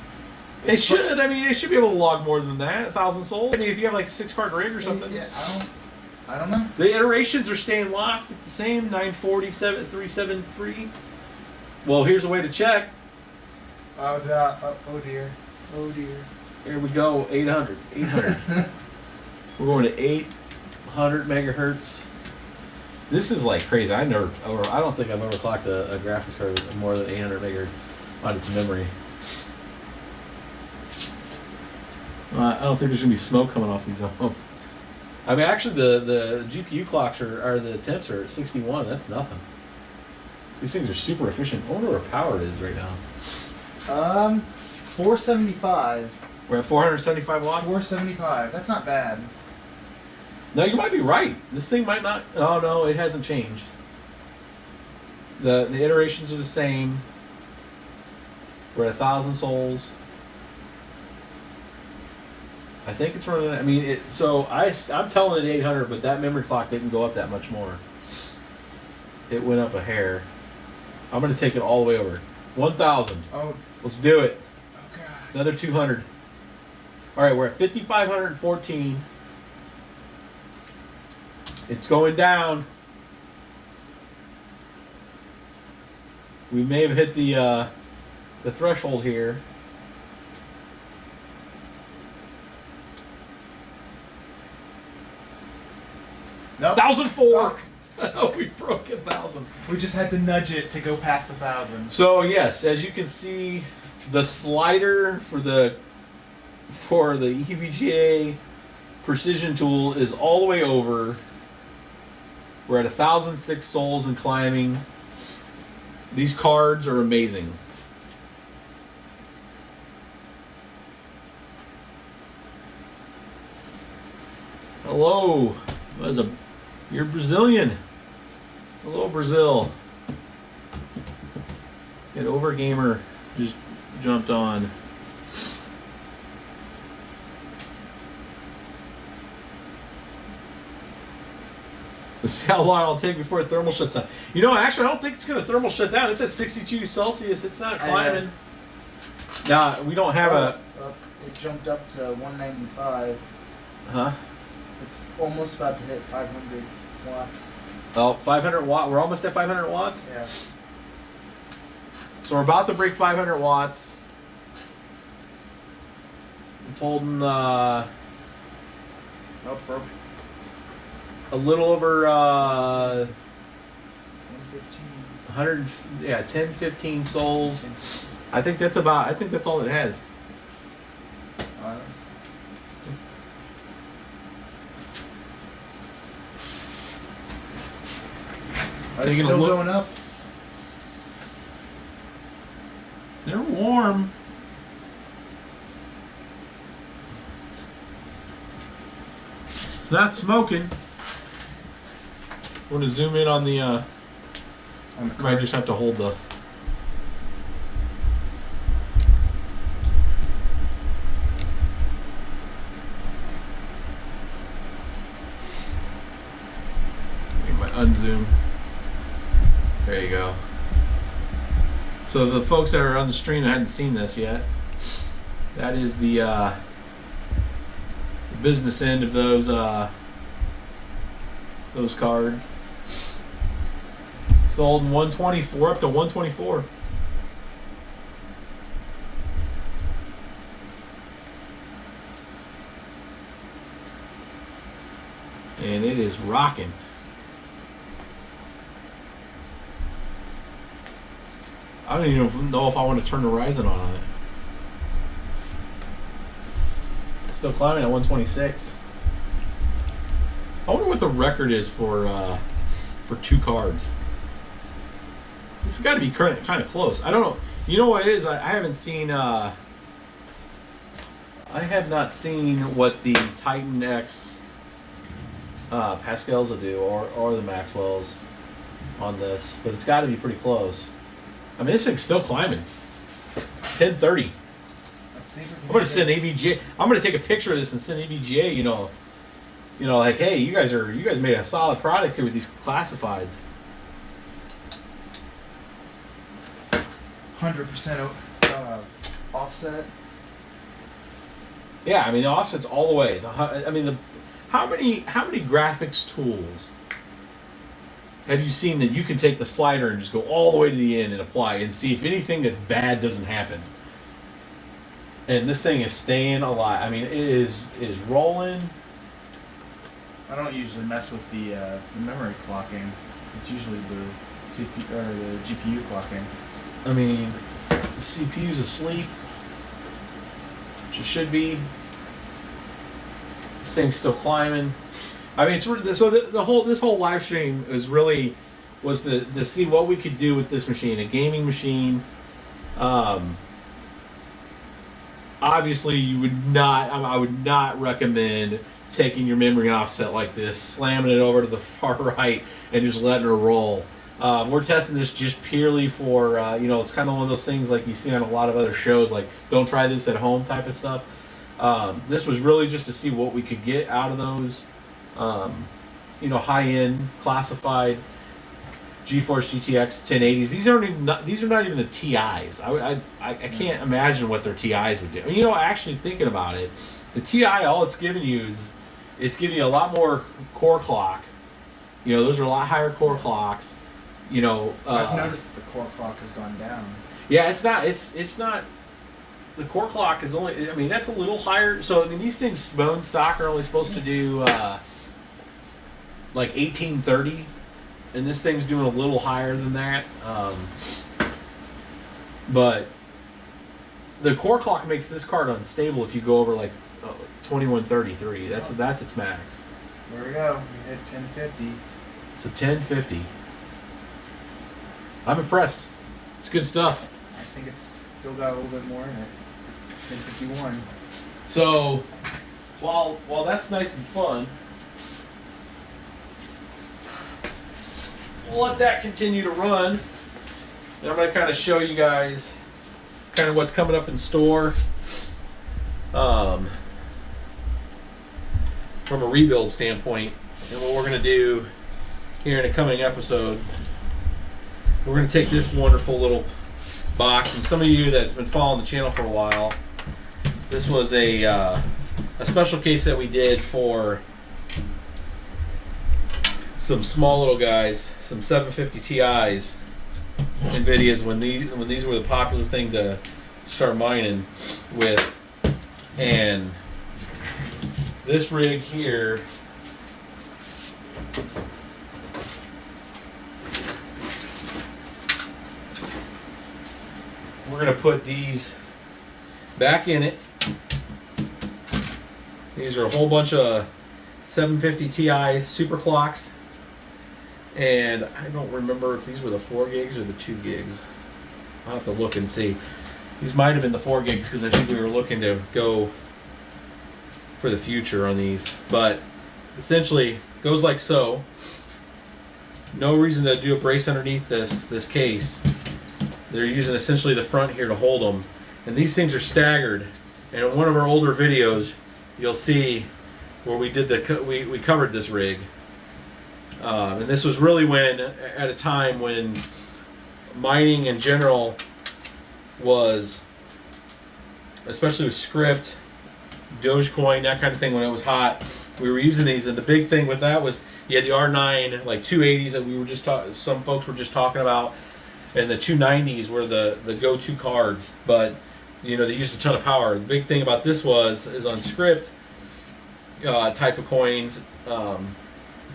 It should. I mean, it should be able to log more than that. 1,000 souls. I mean, if you have like a 6-card rig or something. Yeah, I don't know. The iterations are staying locked at the same 947 373. Well, here's a way to check. Oh dear. Oh dear. Here we go. 800. 800. We're going to 800 megahertz. This is like crazy. I don't think I've ever clocked a graphics card with more than 800 megahertz on its memory. I don't think there's gonna be smoke coming off these. I mean, actually, the GPU clocks are the temps are at 61. That's nothing. These things are super efficient. I wonder what power it is right now. 475. We're at 475 watts. 475. That's not bad. No, you might be right. This thing might not. Oh no, it hasn't changed. The iterations are the same. We're at 1,000 souls. I think it's running. I mean, I'm telling it 800, but that memory clock didn't go up that much more. It went up a hair. I'm gonna take it all the way over. 1,000. Oh. Let's do it. Oh God. Another 200. All right, we're at 5,514. It's going down. We may have hit the threshold here. Nope. 1,004. Oh, we broke 1,000. We just had to nudge it to go past 1,000. So yes, as you can see, the slider for the EVGA precision tool is all the way over. We're at 1,006 souls and climbing. These cards are amazing. Hello. You're Brazilian. Hello, Brazil. Get over gamer just jumped on. Let's see how long it'll take before it thermal shuts down. You know, actually, I don't think it's going to thermal shut down. It's at 62 Celsius. It's not climbing. Nah, we don't have it jumped up to 195. Huh? It's almost about to hit 500 watts. Oh, 500 watt. We're almost at 500 watts. Yeah. So we're about to break 500 watts. It's holding Oh, broke. a little over 115. 100, 10, 15 souls. I think that's all it has. It's still going up. They're warm. It's not smoking. Want to zoom in on the might just have to hold the. Unzoom. There you go. So the folks that are on the stream that hadn't seen this yet, that is the business end of those cards. Sold in 124 up to 124. it is rocking. I don't even know if I want to turn the Ryzen on it. It's still climbing at 126. I wonder what the record is for 2 cards. This has got to be kind of close. I don't know. You know what it is? I haven't seen. I have not seen what the Titan X Pascals will do, or the Maxwells on this, but it's got to be pretty close. I mean, this thing's still climbing. 1030. Let's see if we can I'm gonna send EVGA. I'm gonna take a picture of this and send EVGA. You know, like, hey, you guys made a solid product here with these classifieds. 100% offset. Yeah, I mean the offset's all the way. I mean how many graphics tools have you seen that you can take the slider and just go all the way to the end and apply and see if anything that bad doesn't happen? And this thing is staying alive. I mean, it is rolling. I don't usually mess with the memory clocking. It's usually the CPU or the GPU clocking. I mean, the CPU's asleep, which it should be. This thing's still climbing. I mean, so this whole live stream was to see what we could do with this machine, a gaming machine. Obviously, I would not recommend taking your memory offset like this, slamming it over to the far right, and just letting her roll. We're testing this just purely for, it's kind of one of those things like you see on a lot of other shows, like don't try this at home type of stuff. This was really just to see what we could get out of those, high-end classified GeForce GTX 1080s. These are not even the TIs. I can't imagine what their TIs would do. I mean, actually thinking about it, the TI, all it's giving you is it's giving you a lot more core clock. Those are a lot higher core clocks. I've noticed that the core clock has gone down. Yeah, it's not. The core clock is only. I mean, that's a little higher. So I mean, these things bone stock are only supposed to do like 1830, and this thing's doing a little higher than that. But the core clock makes this card unstable if you go over like 2133. That's its max. There we go. We hit 1050. So 1050. I'm impressed. It's good stuff. I think it's still got a little bit more in it. 1051. So while that's nice and fun, we'll let that continue to run. And I'm going to kind of show you guys kind of what's coming up in store. From a rebuild standpoint, and what we're going to do here in a coming episode. We're going to take this wonderful little box, and some of you that's been following the channel for a while, this was a special case that we did for some small little guys, some 750 Ti's, nVidias, when these were the popular thing to start mining with. And this rig here we're going to put these back in it. These are a whole bunch of 750 Ti super clocks, and I don't remember if these were the 4 gigs or the 2 gigs. I'll have to look and see. These might have been the 4 gigs because I think we were looking to go for the future on these, but essentially goes like so. No reason to do a brace underneath this case. They're using essentially the front here to hold them, and these things are staggered. And in one of our older videos, you'll see where we did we covered this rig, and this was really at a time when mining in general was, especially with script, Dogecoin, that kind of thing, when it was hot, we were using these. And the big thing with that was you had the R9 like 280s that we were just some folks were just talking about, and the 290s were the go-to cards, but they used a ton of power. The big thing about this is on script type of coins,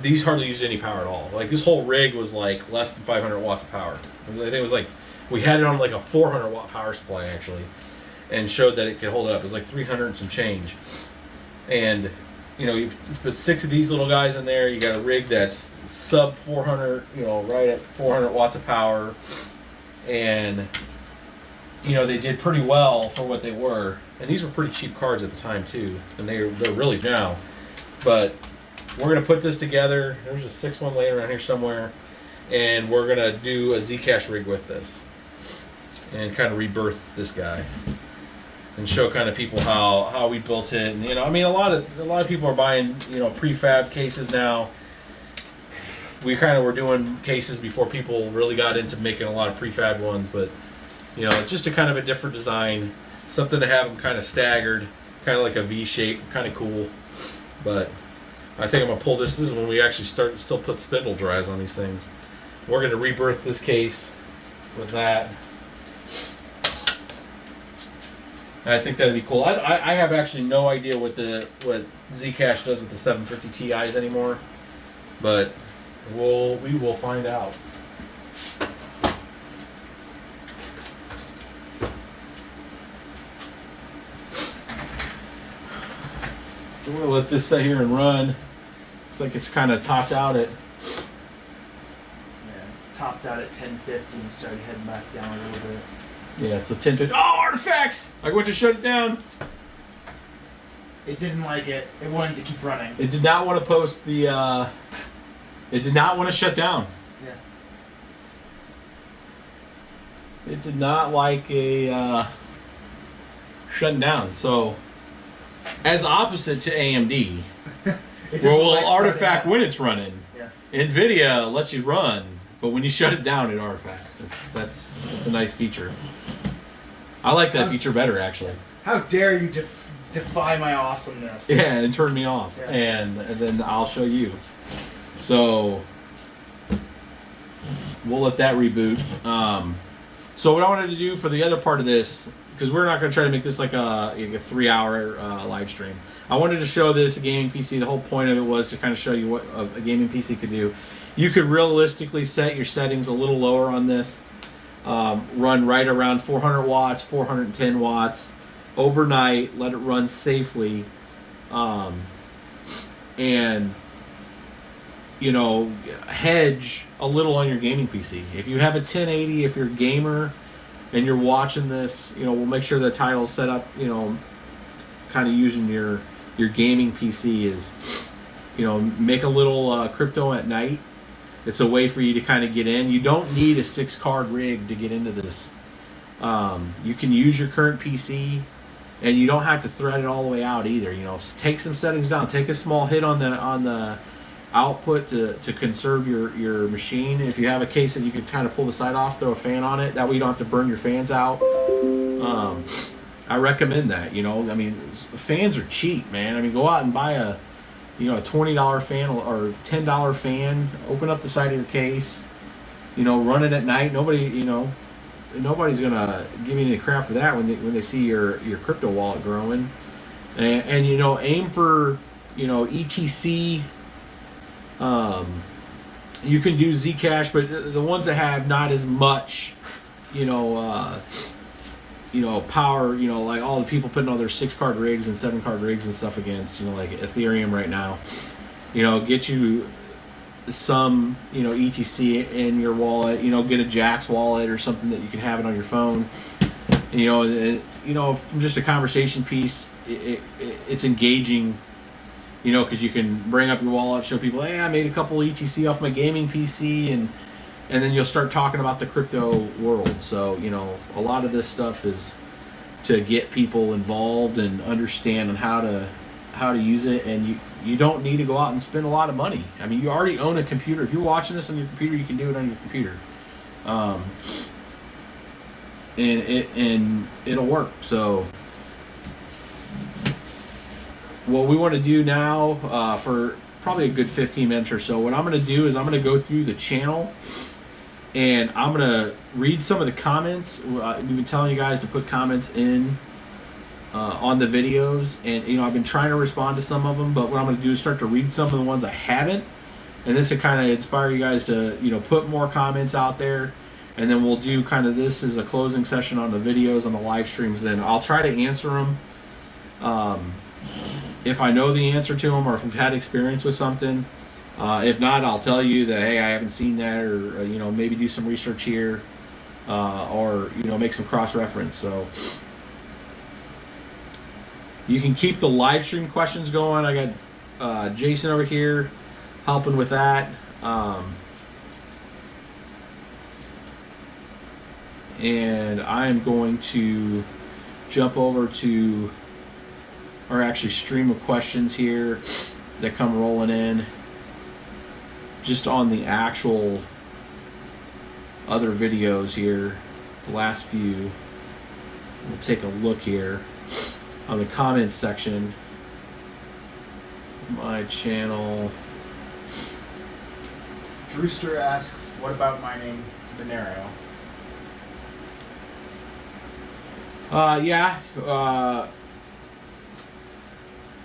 these hardly used any power at all. Like this whole rig was like less than 500 watts of power. I think it was like we had it on like a 400 watt power supply actually, and showed that it could hold it up. It was like 300 and some change, and you put 6 of these little guys in there. You got a rig that's sub 400, right at 400 watts of power, and they did pretty well for what they were. And these were pretty cheap cards at the time too, and they're really now. But we're gonna put this together. There's a 6-1 laying around here somewhere, and we're gonna do a Zcash rig with this, and kind of rebirth this guy, and show kind of people how we built it. And a lot of people are buying prefab cases now. We kind of were doing cases before people really got into making a lot of prefab ones, but just a kind of a different design, something to have them kind of staggered, kind of like a V shape, kind of cool. But I think I'm gonna pull this. This is when we actually still put spindle drives on these things. We're gonna rebirth this case with that. And I think that'd be cool. I have actually no idea what Zcash does with the 750 Ti's anymore, but we will find out. We're gonna let this sit here and run. Looks like it's kind of topped out at. Yeah, topped out at 1050 and started heading back down a little bit. Yeah, so 1050. Oh, artifacts! I went to shut it down. It didn't like it. It wanted to keep running. It did not want to post the. It did not want to shut down. Yeah. It did not like a shutting down. So, as opposite to AMD, will artifact when it's running. Yeah. nVidia lets you run, but when you shut it down, it artifacts. That's a nice feature. I like that feature better, actually. How dare you defy my awesomeness? Yeah, and turn me off, yeah. and then I'll show you. So we'll let that reboot. So what I wanted to do for the other part of this, because we're not going to try to make this like a 3-hour live stream. I wanted to show this a gaming PC. The whole point of it was to kind of show you what a gaming PC could do. You could realistically set your settings a little lower on this. Run right around 400 watts, 410 watts overnight. Let it run safely, and hedge a little on your gaming PC. If you have a 1080, if you're a gamer and you're watching this, we'll make sure the title's set up, kind of using your gaming PC is, make a little crypto at night. It's a way for you to kind of get in. You don't need a 6-card rig to get into this. You can use your current PC, and you don't have to thread it all the way out either. Take some settings down. Take a small hit on the output to conserve your machine. If you have a case that you can kind of pull the side off, throw a fan on it. That way you don't have to burn your fans out. I recommend that. Fans are cheap, man. Go out and buy a $20 fan or $10 fan. Open up the side of your case. Run it at night. Nobody's gonna give you any crap for that when they see your crypto wallet growing. And aim for ETC. You can do Zcash, but the ones that have not as much, power, like all the people putting all their 6-card rigs and 7-card rigs and stuff against, like Ethereum right now, get you some, ETC in your wallet, get a Jax wallet or something that you can have it on your phone, from just a conversation piece, it's engaging. Because you can bring up your wallet, show people, hey, I made a couple ETC off my gaming PC, and then you'll start talking about the crypto world. So, a lot of this stuff is to get people involved and understand on how to use it, and you don't need to go out and spend a lot of money. You already own a computer. If you're watching this on your computer, you can do it on your computer. And it'll work. So what we want to do now for probably a good 15 minutes or so, what I'm going to do is I'm going to go through the channel and I'm going to read some of the comments. We've been telling you guys to put comments in on the videos, and I've been trying to respond to some of them, but what I'm going to do is start to read some of the ones I haven't, and this will kind of inspire you guys to, you know, put more comments out there, and then we'll do kind of this as a closing session on the videos, on the live streams. Then I'll try to answer them if I know the answer to them, or if we've had experience with something. If not, I'll tell you that, hey, I haven't seen that, or you know, maybe do some research here, or you know, make some cross-reference. So you can keep the live stream questions going. I got Jason over here helping with that. And I'm going to jump over to, or actually stream of questions here that come rolling in just on the actual other videos here, the last few. We'll take a look here on the comments section. My channel. Drewster asks, what about mining Monero?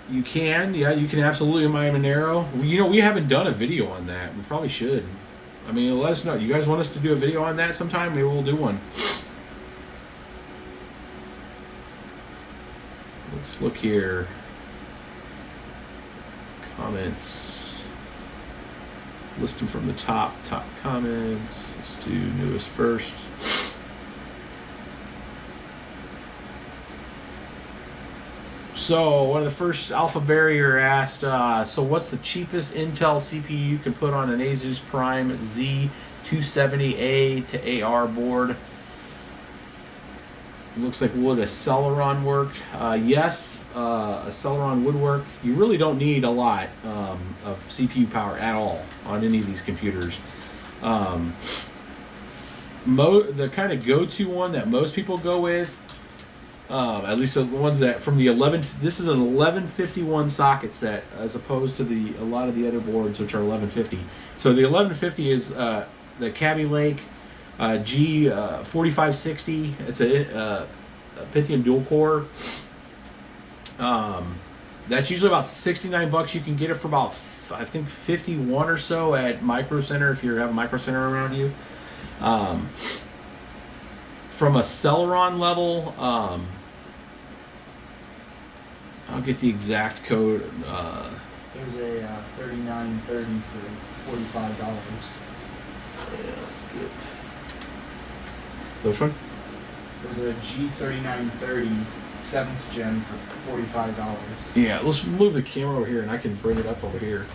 You can. Yeah, you can absolutely mine Monero. You know, we haven't done a video on that. We probably should. I mean, let us know. You guys want us to do a video on that sometime? Maybe we'll do one. Let's look here. Comments. List them from the top comments. Let's do newest first. So one of the first, Alpha Barrier asked, so what's the cheapest Intel CPU you can put on an Asus Prime Z270A to AR board? Looks like would a Celeron work? Yes, a Celeron would work. You really don't need a lot of CPU power at all on any of these computers. The kind of go-to one that most people go with, at least the ones that from the 11, this is an 1151 socket set as opposed to a lot of the other boards which are 1150. So the 1150 is the Kaby Lake G4560. It's a Pentium dual core. That's usually about $69. You can get it for about I think 51 or so at Micro Center if you have a Micro Center around you. From a Celeron level, I'll get the exact code. There's a 3930 for $45. Yeah, let's get. Which one? There's a G3930 7th gen for $45. Yeah, let's move the camera over here and I can bring it up over here.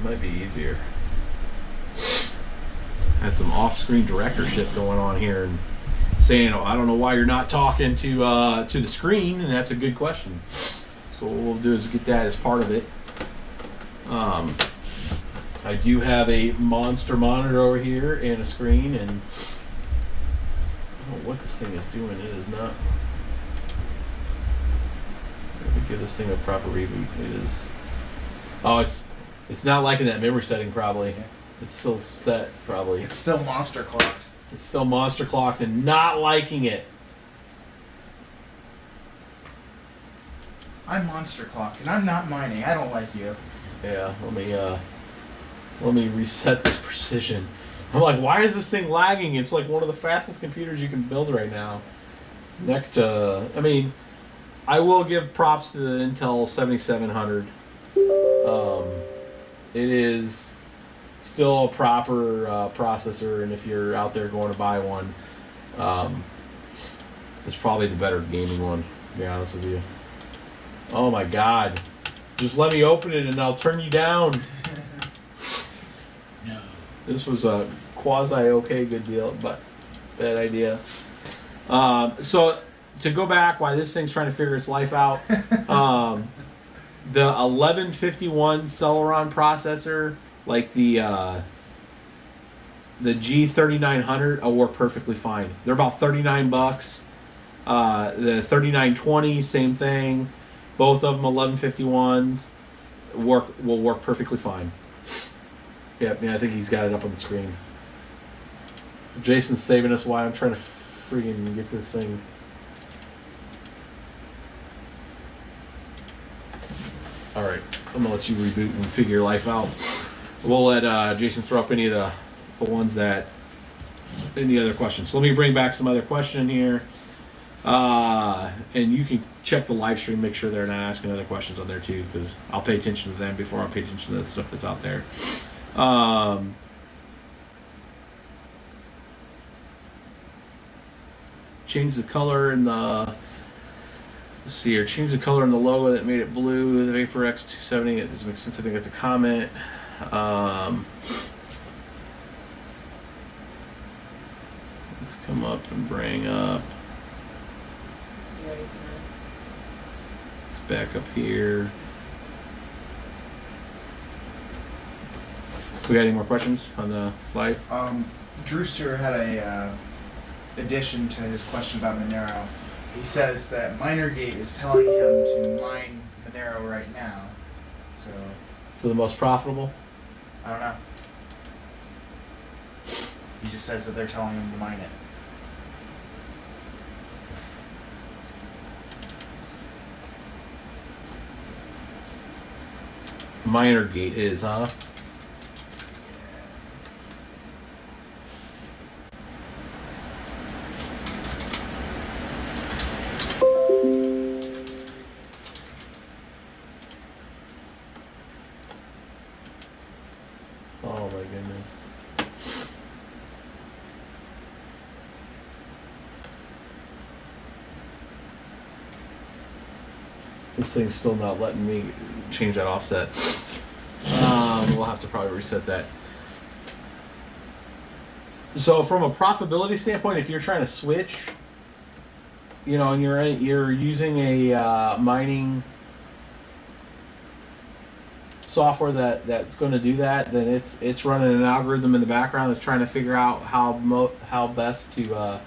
Might be easier. Had some off-screen directorship going on here and saying, oh, I don't know why you're not talking to the screen, and that's a good question. So what we'll do is get that as part of it. I do have a monster monitor over here and a screen, and I don't know what this thing is doing. It is not. Let me give this thing a proper reboot. It is. Oh, it's not liking that memory setting probably. Okay. It's still set probably. It's still monster clocked. It's still monster clocked and not liking it. I'm monster clocked and I'm not mining. I don't like you. Yeah, let me reset this precision. I'm like, why is this thing lagging? It's like one of the fastest computers you can build right now. Next to, I mean, I will give props to the Intel 7700. It is still a proper processor, and if you're out there going to buy one, it's probably the better gaming one, to be honest with you. Oh my god. Just let me open it and I'll turn you down. No. This was a quasi-okay good deal, but bad idea. So, to go back, why this thing's trying to figure its life out, the 1151 Celeron processor, like the G3900, will work perfectly fine. They're about $39. The 3920, same thing. Both of them 1151s will work perfectly fine. Yep, yeah, I think he's got it up on the screen. Jason's saving us while I'm trying to freaking get this thing. All right, I'm gonna let you reboot and figure your life out. We'll let Jason throw up any of the ones that, any other questions. So let me bring back some other question here. And you can check the live stream, make sure they're not asking other questions on there too, because I'll pay attention to them before I pay attention to the stuff that's out there. Change the color in the, let's see here, change the color in the logo that made it blue, the Vapor X270, it doesn't make sense, I think that's a comment. Let's come up and bring up, You ready for let's back up here. We got any more questions on the live? Drewster had a addition to his question about Monero. He says that MinerGate is telling him to mine Monero right now. So For the most profitable? I don't know. He just says that they're telling him to mine it. MinerGate is, huh? Oh my goodness. This thing's still not letting me change that offset. We'll have to probably reset that. So from a profitability standpoint, if you're trying to switch, you know, and you're using a mining software that's going to do that, then it's running an algorithm in the background that's trying to figure out how best to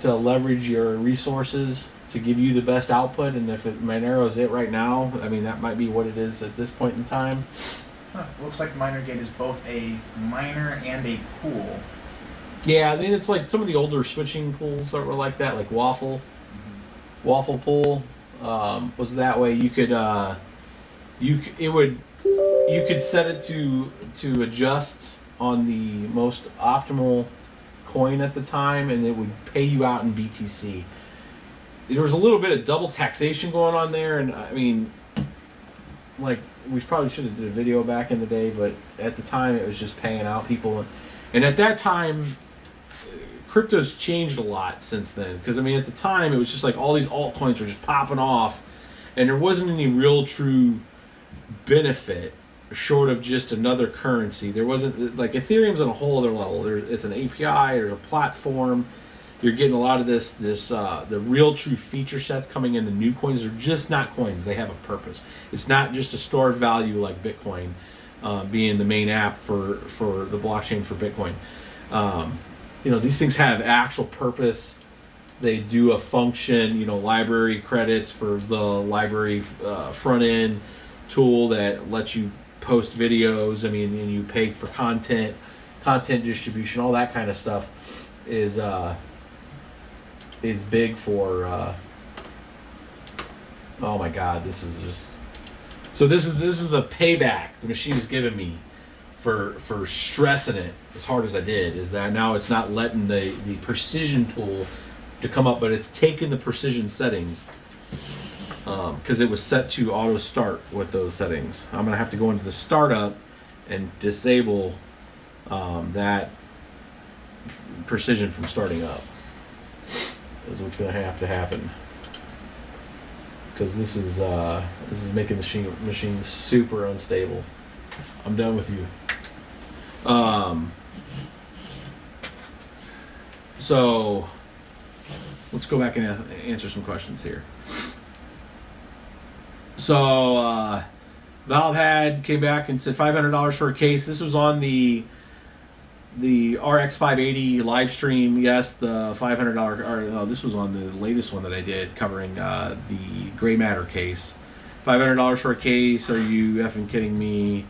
leverage your resources to give you the best output. And if Monero is it right now, I mean, that might be what it is at this point in time. Huh. Looks like MinerGate is both a miner and a pool. Yeah, I mean, it's like some of the older switching pools that were like that, like Waffle Pool was that way. You could you could set it to adjust on the most optimal coin at the time, and it would pay you out in BTC. There was a little bit of double taxation going on there, and I mean, like, we probably should have did a video back in the day, but at the time it was just paying out people. And at that time, crypto's changed a lot since then, because I mean, at the time it was just like all these altcoins were just popping off, and there wasn't any real true benefit short of just another currency. There wasn't, like, Ethereum's on a whole other level. It's an API, there's a platform. You're getting a lot of the real true feature sets coming in. The new coins are just not coins. They have a purpose. It's not just a store of value like Bitcoin being the main app for the blockchain for Bitcoin. You know, these things have actual purpose. They do a function, you know, library credits for the library front end tool that lets you post videos. I mean, and you pay for content distribution, all that kind of stuff is big for oh my god, this is just, so this is the payback the machine has given me for stressing it as hard as I did, is that now it's not letting the precision tool to come up, but it's taken the precision settings because it was set to auto start with those settings. I'm gonna have to go into the startup and disable that precision from starting up. Is what's going to have to happen, because this is making the machine super unstable. I'm done with you. So let's go back and answer some questions here. So Valve came back and said $500 for a case. This was on the RX 580 live stream. Yes, the $500. Or no, this was on the latest one that I did covering the gray matter case. $500 for a case. Are you effing kidding me?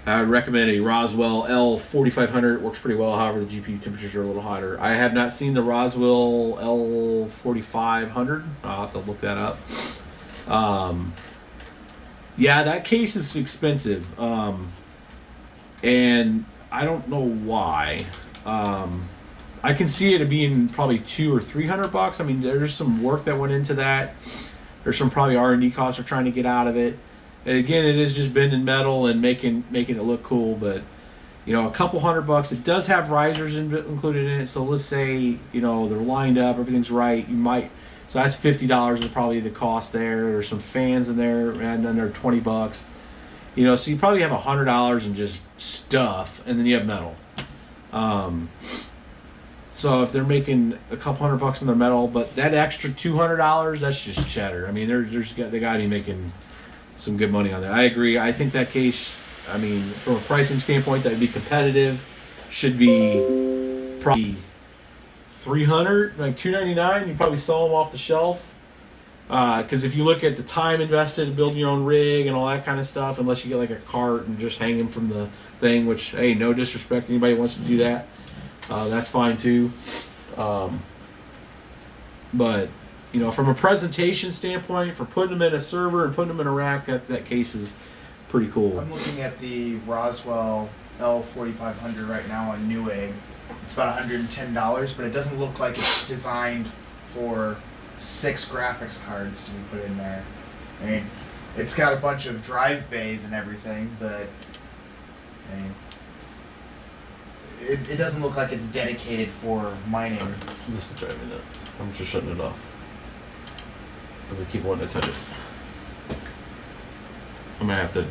I would recommend a Roswell L4500. It works pretty well. However, the GPU temperatures are a little hotter. I have not seen the Roswell L4500. I'll have to look that up. Yeah, that case is expensive, and I don't know why. I can see it being probably $200 or $300. I mean, there's some work that went into that. There's some probably R&D costs they're trying to get out of it. And again, it is just bending metal and making it look cool. But a couple $100. It does have risers included in it. So let's say they're lined up, everything's right. You might. So that's $50 is probably the cost there. There's some fans in there, and then they're $20. So you probably have $100 in just stuff, and then you have metal. So if they're making a couple $100 in their metal, but that extra $200, that's just cheddar. I mean, they got to be making some good money on that. I agree. I think that case, I mean, from a pricing standpoint, that'd be competitive. Should be probably $300, like $299. You probably sell them off the shelf. Because if you look at the time invested in building your own rig and all that kind of stuff, unless you get like a cart and just hang them from the thing, which, hey, no disrespect, anybody wants to do that. That's fine too. But from a presentation standpoint, for putting them in a server and putting them in a rack, that case is pretty cool. I'm looking at the Roswell L4500 right now on Newegg. It's about $110, but it doesn't look like it's designed for 6 graphics cards to be put in there. I mean, it's got a bunch of drive bays and everything, but I mean, it doesn't look like it's dedicated for mining. This is driving me nuts. I'm just shutting it off because I keep wanting to touch it. I'm gonna have to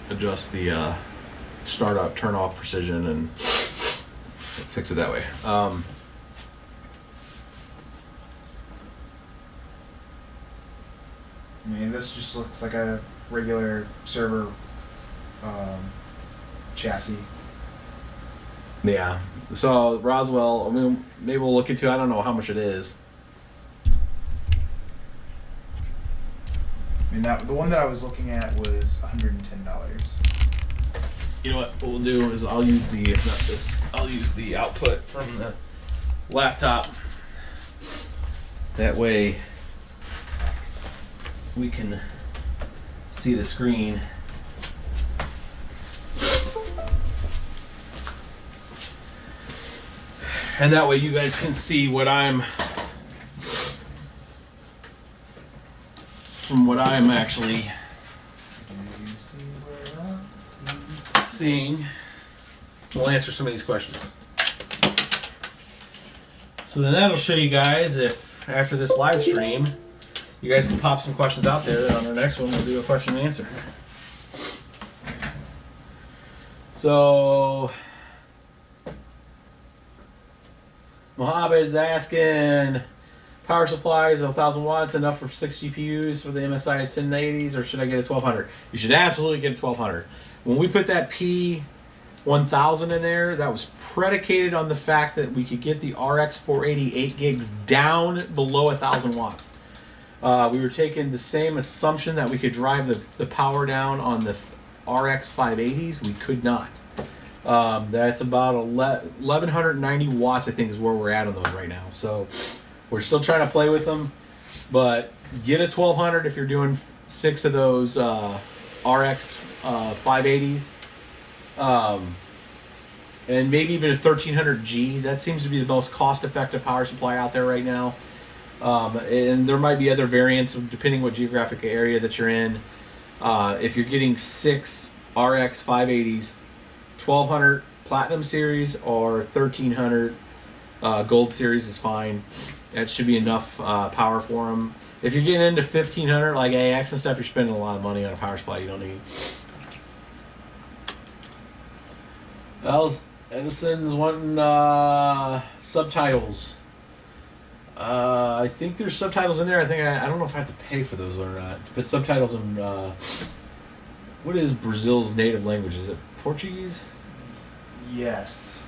adjust the startup turn off precision and fix it that way. I mean, this just looks like a regular server chassis. Yeah. So Roswell, I mean, maybe we'll look into. I don't know how much it is. I mean, the one that I was looking at was $110. You know what we'll do is I'll use the output from the laptop. That way we can see the screen. And that way you guys can see what I'm actually seeing. We'll answer some of these questions. So then that'll show you guys if after this live stream, you guys can pop some questions out there, and on our next one we'll do a question and answer. So Mohammed is asking, power supply is 1,000 watts enough for 6 GPUs for the MSI 1080s, or should I get a 1200? You should absolutely get a 1200. When we put that P1000 in there, that was predicated on the fact that we could get the RX 480 8 gigs down below 1,000 watts. We were taking the same assumption that we could drive the power down on the RX 580s. We could not. That's about 1,190 watts, I think, is where we're at on those right now. So we're still trying to play with them, but get a 1200 if you're doing 6 of those RX 580s, and maybe even a 1300G. That seems to be the most cost-effective power supply out there right now. And there might be other variants depending what geographic area that you're in. If you're getting 6 RX 580s, 1200 Platinum Series or 1300 Gold Series is fine. That should be enough power for them. If you're getting into 1500 like AX and stuff, you're spending a lot of money on a power supply you don't need. Edison's wanting subtitles. I think there's subtitles in there. I don't know if I have to pay for those or not. But subtitles in what is Brazil's native language? Is it Portuguese? Yes.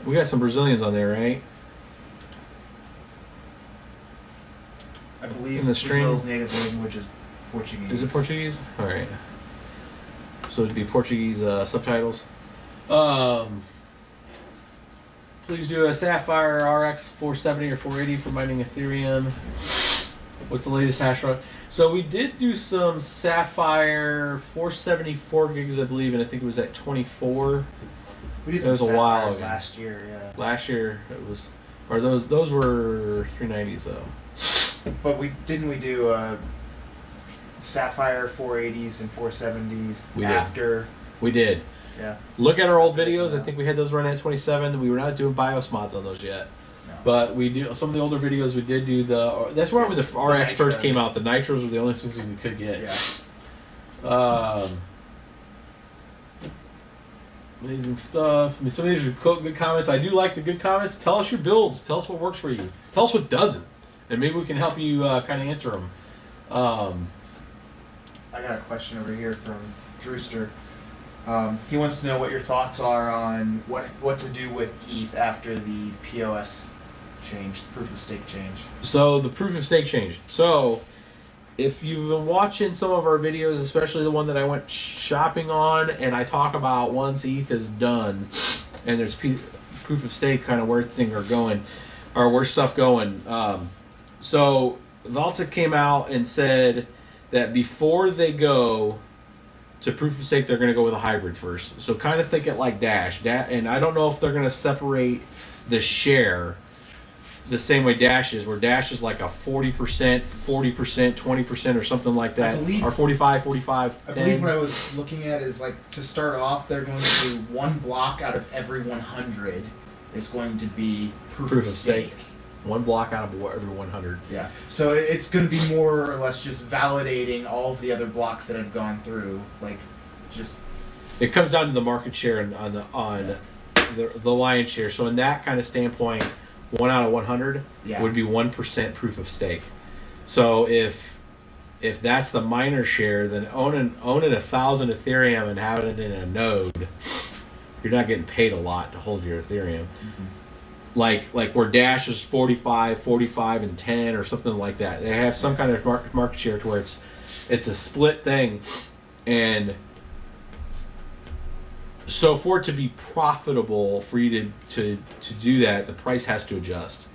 We got some Brazilians on there, right? I believe In the stream? Brazil's native language is Portuguese. Is it Portuguese? All right. So it'd be Portuguese subtitles. Please do a Sapphire RX 470 or 480 for mining Ethereum. What's the latest hash rate? So we did do some Sapphire 474 gigs, I believe, and I think it was at 24. We did That some was a while Sapphires ago. last year, yeah. Last year it was, or those were 390s though. But we do Sapphire 480s and 470s We did. after. We did. Yeah. Look at our old videos. I think we had those running at 27. We were not doing BIOS mods on those yet. No. But we do some of the older videos. We did do that's where the RX first came out. The nitros were the only things we could get. Yeah. Amazing stuff. I mean, some of these are good comments. I do like the good comments. Tell us your builds. Tell us what works for you. Tell us what doesn't, and maybe we can help you kind of answer them. I got a question over here from Drewster. He wants to know what your thoughts are on what to do with ETH after the POS change, proof of stake change. So the proof of stake change. So if you've been watching some of our videos, especially the one that I went shopping on, and I talk about once ETH is done, and there's proof of stake kind of where things are going, or where stuff going. So Volta came out and said that before they go to proof of stake, they're going to go with a hybrid first. So kind of think it like Dash. And I don't know if they're going to separate the share the same way Dash is, where Dash is like a 40%, 40%, 20% or something like that. Or 45, 45, 10. I believe what I was looking at is like to start off, they're going to do one block out of every 100 is going to be proof of stake. One block out of every 100. Yeah. So it's going to be more or less just validating all of the other blocks that have gone through. Like, just. It comes down to the market share and on the lion's share. So in that kind of standpoint, 1 out of 100 would be 1% proof of stake. So if that's the miner share, then owning 1,000 Ethereum and having it in a node, you're not getting paid a lot to hold your Ethereum. Mm-hmm. Like where Dash is 45, and 10 or something like that. They have some kind of market share to where it's a split thing, and so for it to be profitable for you to do that, the price has to adjust.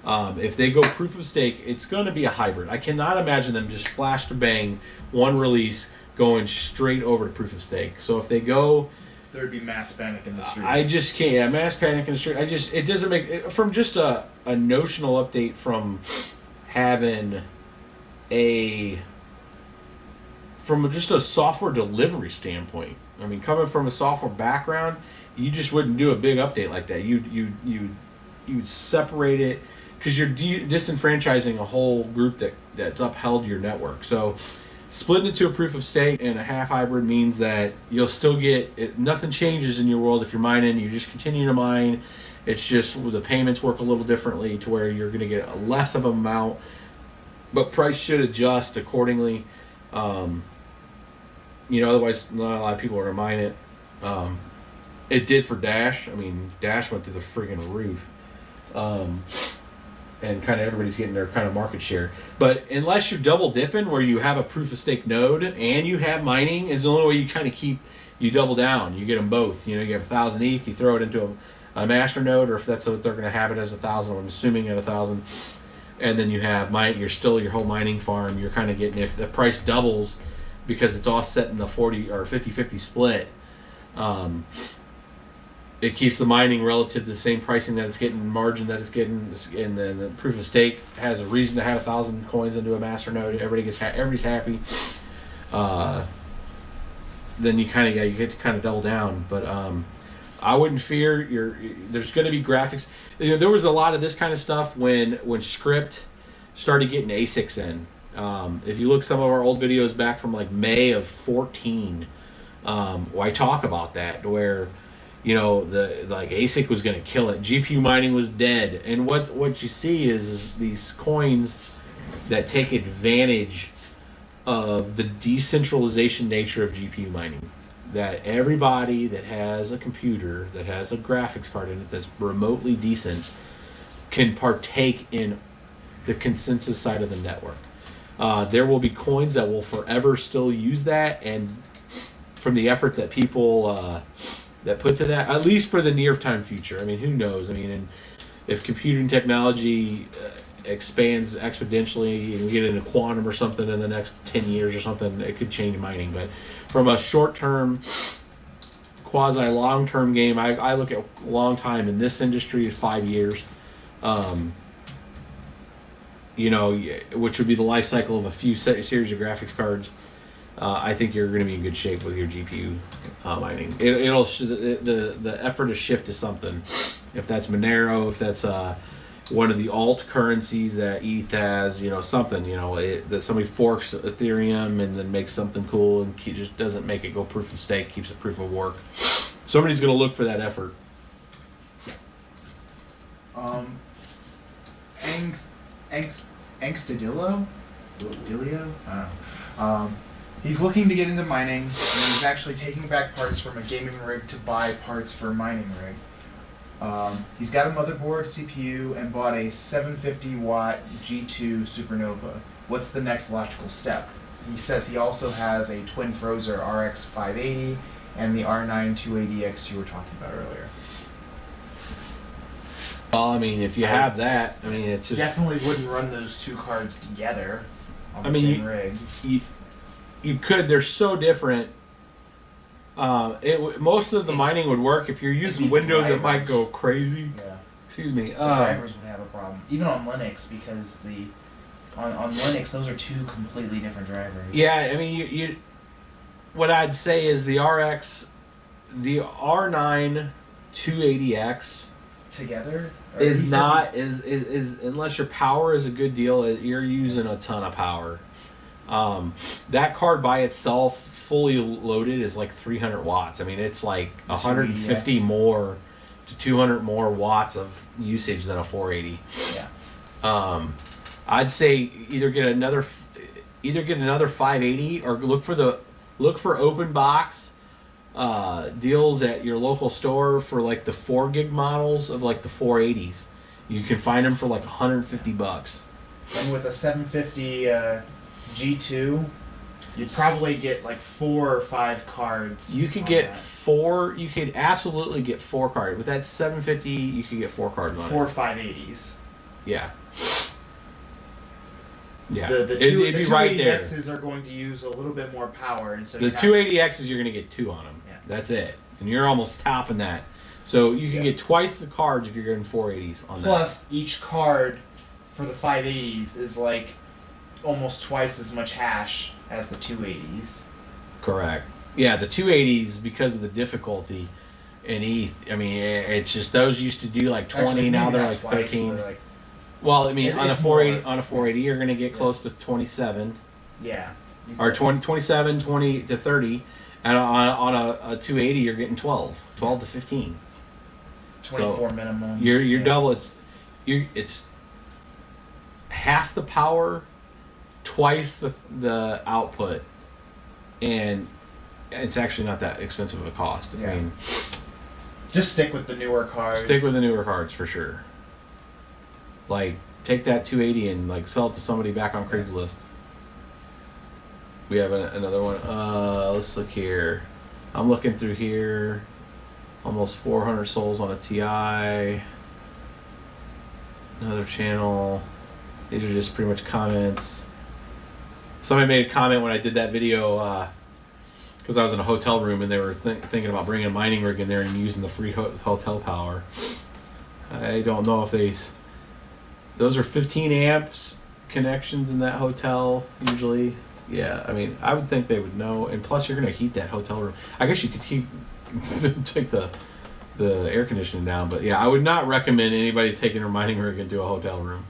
If they go proof of stake, it's going to be a hybrid. I cannot imagine them just flash to bang one release going straight over to proof of stake. So if they go, there would be mass panic in the streets. I just can't. Yeah, mass panic in the street. It doesn't make from just a notional update from having from just a software delivery standpoint. I mean, coming from a software background, you just wouldn't do a big update like that. You'd separate it because you're disenfranchising a whole group that's upheld your network. So splitting it to a proof of stake and a half hybrid means that you'll still get nothing changes in your world if you're mining. You just continue to mine. It's just the payments work a little differently to where you're going to get a less of an amount, but price should adjust accordingly. Otherwise not a lot of people are going to mine it. It did for Dash. I mean, Dash went through the friggin' roof. And kind of everybody's getting their kind of market share. But unless you're double dipping where you have a proof of stake node and you have mining, is the only way you kind of you double down. You get them both. You have 1,000 ETH, you throw it into a master node, or if that's what they're going to have it as 1,000, I'm assuming at 1,000. And then you have your whole mining farm. You're kind of getting, if the price doubles because it's offset in the 40 or 50-50 split, it keeps the mining relative to the same pricing that it's getting, margin that it's getting, and then the proof of stake has a reason to have 1,000 coins into a master node. Everybody's happy. Then you get to kind of double down. But I wouldn't fear there's going to be graphics. There was a lot of this kind of stuff when Script started getting ASICs in. If you look some of our old videos back from like May of 14, I talk about that where. The ASIC was going to kill it. GPU mining was dead. And what you see is these coins that take advantage of the decentralization nature of GPU mining. That everybody that has a computer, that has a graphics card in it that's remotely decent, can partake in the consensus side of the network. There will be coins that will forever still use that, and from the effort that people... that put to that, at least for the near time future. I mean, who knows? I mean, and if computing technology expands exponentially and we get into quantum or something in the next 10 years or something, it could change mining. But from a short-term, quasi long-term game, I look at long time in this industry is 5 years. You know, which would be the life cycle of a few series of graphics cards. I think you're going to be in good shape with your GPU mining. It'll the effort to shift to something, if that's Monero, if that's one of the alt currencies that ETH has, you know, something, you know, that somebody forks Ethereum and then makes something cool and just doesn't make it go proof of stake, keeps it proof of work. Somebody's going to look for that effort. Angstadillo? Dilio? I don't know. He's looking to get into mining, and he's actually taking back parts from a gaming rig to buy parts for a mining rig. He's got a motherboard, CPU, and bought a 750 watt G2 Supernova. What's the next logical step? He says he also has a twin Frozer RX 580 and the R9 280X you were talking about earlier. Well, I mean, if you have that, I mean, it's just Definitely wouldn't run those two cards together on the same rig. You could. They're so different. Most of the mining would work if you're using Windows. It might go crazy. Yeah. Excuse me. The drivers would have a problem, even on Linux, because on Linux those are two completely different drivers. Yeah, I mean, you what I'd say is the R9 280X Together is not is unless your power is a good deal, you're using a ton of power. That card by itself, fully loaded, is like 300 watts. I mean, it's like 150 more to 200 more watts of usage than a 480. Yeah. I'd say either get another 580 or look for open box deals at your local store for like the 4 gig models of like the 480s. You can find them for like $150. And with a 750 G2, you'd probably get like 4 or 5 cards. You could get 4. You could absolutely get 4 cards with that 750. You could get 4 cards on 4 it. 580s. Yeah. Yeah. The it'd be right there. 280Xs are going to use a little bit more power, and so The 280Xs, you're going to get 2 on them. Yeah. That's it, and you're almost topping that. So you can get twice the cards if you're getting 480s on that. Plus, each card for the 580s is like almost twice as much hash as the 280s. Correct. Yeah, the 280s, because of the difficulty in ETH, I mean, it's just those used to do like 20, Actually, now maybe they're not like twice, 13. but like, Well, I mean, on a it's 480, more. on a 480, you're going to get close to 27, yeah. or 27, 20 to 30, and on a 280, you're getting 12 to 15. 24 So minimum. You're double. It's half the power, twice the output, and it's actually not that expensive of a cost. Yeah. I mean, just stick with the newer cards. stick with the newer cards for sure. Like, take that 280 and like sell it to somebody back on Craigslist. We have another one. Let's look here. I'm looking through here. Almost 400 souls on a TI. Another channel. These are just pretty much comments. Somebody made a comment when I did that video because I was in a hotel room and they were thinking about bringing a mining rig in there and using the free hotel power. I don't know if those are 15 amps connections in that hotel usually. Yeah, I mean, I would think they would know. And plus, you're going to heat that hotel room. I guess you could take the air conditioning down, but yeah, I would not recommend anybody taking a mining rig into a hotel room.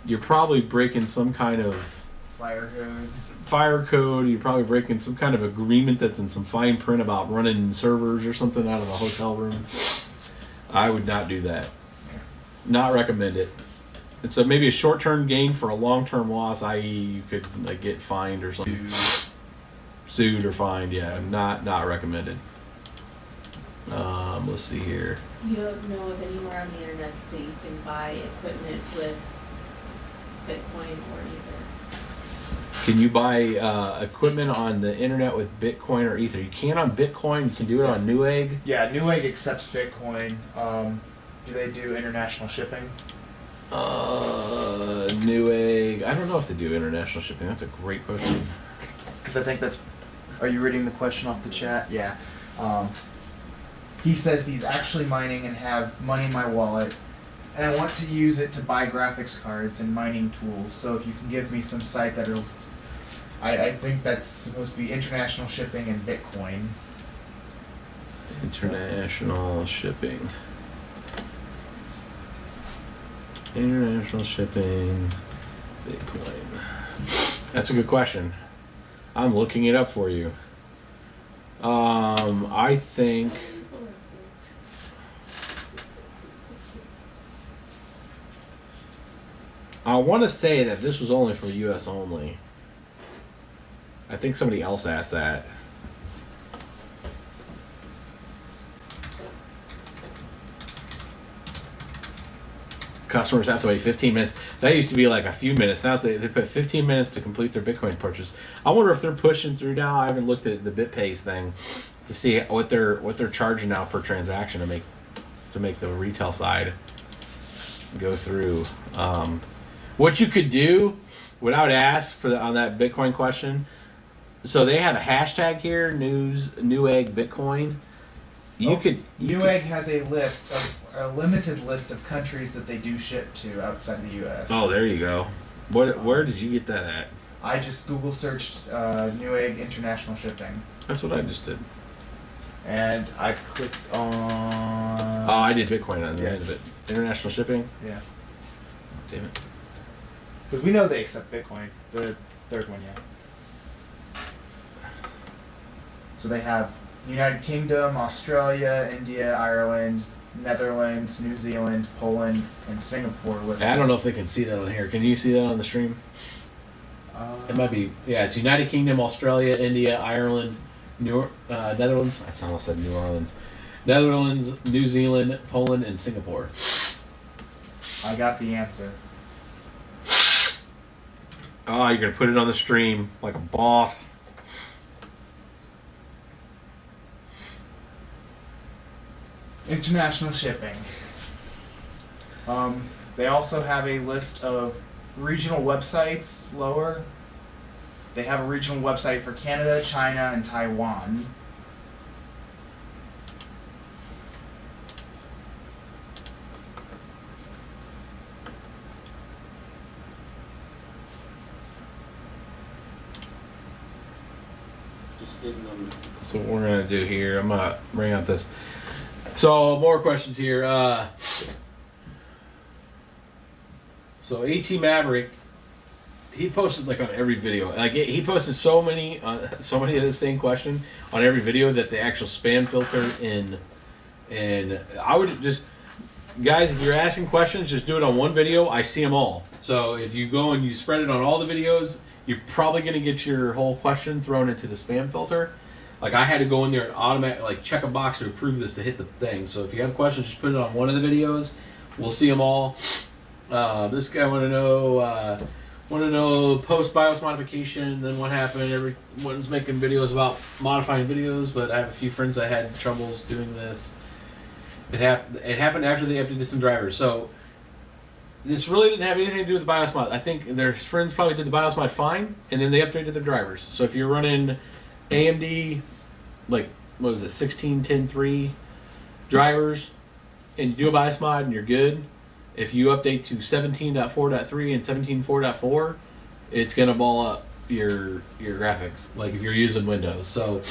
You're probably breaking some kind of fire code. You're probably breaking some kind of agreement that's in some fine print about running servers or something out of a hotel room. I would not do that. Not recommend it. It's maybe a short-term gain for a long-term loss, i.e. you could like get fined or something. Sued or fined, yeah. Not recommended. Let's see here. Do you know of anywhere on the internet that you can buy equipment with Bitcoin or Ether? Can you buy equipment on the internet with Bitcoin or Ether? You can on Bitcoin. You can do it on Newegg. Yeah, Newegg accepts Bitcoin. Do they do international shipping? Newegg. I don't know if they do international shipping. That's a great question. Because I think that's. Are you reading the question off the chat? Yeah. He says he's actually mining and have money in my wallet, and I want to use it to buy graphics cards and mining tools. So if you can give me some site that'll. I think that's supposed to be international shipping and Bitcoin. International shipping. International shipping, Bitcoin. That's a good question. I'm looking it up for you. I think I want to say that this was only for U.S. only. I think somebody else asked that. Customers have to wait 15 minutes. That used to be like a few minutes. Now they put 15 minutes to complete their Bitcoin purchase. I wonder if they're pushing through now. I haven't looked at the BitPace thing to see what they're charging now per transaction to make the retail side go through. What you could do, what I would ask on that Bitcoin question. So they have a hashtag here, Newegg Bitcoin. Newegg has a limited list of countries that they do ship to outside the U.S. Oh, there you go. Where did you get that at? I just Google searched Newegg international shipping. That's what I just did. And I clicked on. Oh, I did Bitcoin on the end of it. International shipping. Yeah. Damn it. Because we know they accept Bitcoin. The third one, yeah. So they have United Kingdom, Australia, India, Ireland, Netherlands, New Zealand, Poland, and Singapore listed. I don't know if they can see that on here. Can you see that on the stream? It might be. Yeah, it's United Kingdom, Australia, India, Ireland, Netherlands. I almost said New Orleans. Netherlands, New Zealand, Poland, and Singapore. I got the answer. Oh, you're going to put it on the stream like a boss. International shipping. They also have a list of regional websites lower. They have a regional website for Canada, China, and Taiwan. So what we're going to do here, I'm going to bring out this. So more questions here. So AT Maverick, he posted like on every video. Like he posted so many of the same question on every video that the actual spam filter in. And I would just, guys, if you're asking questions, just do it on one video. I see them all. So if you go and you spread it on all the videos, you're probably going to get your whole question thrown into the spam filter. Like I had to go in there and automatically check a box to approve this to hit the thing. So if you have questions, just put it on one of the videos. We'll see them all. This guy want to know post BIOS modification, then what happened. Everyone's making videos about modifying videos, but I have a few friends that had troubles doing this. It happened after they updated some drivers. So this really didn't have anything to do with the BIOS mod. I think their friends probably did the BIOS mod fine, and then they updated their drivers. So if you're running AMD, like, what was it, 16.10.3 drivers, and you do a BIOS mod and you're good, if you update to 17.4.3 and 17.4.4, it's going to ball up your graphics, like if you're using Windows. So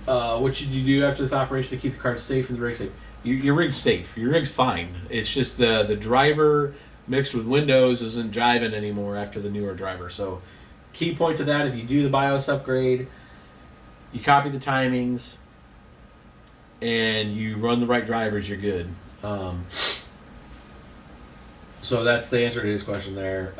what should you do after this operation to keep the card safe and the rig safe? Your rig's safe. Your rig's fine. It's just the driver mixed with Windows isn't driving anymore after the newer driver. So key point to that, if you do the BIOS upgrade, you copy the timings, and you run the right drivers, you're good. So that's the answer to his question there.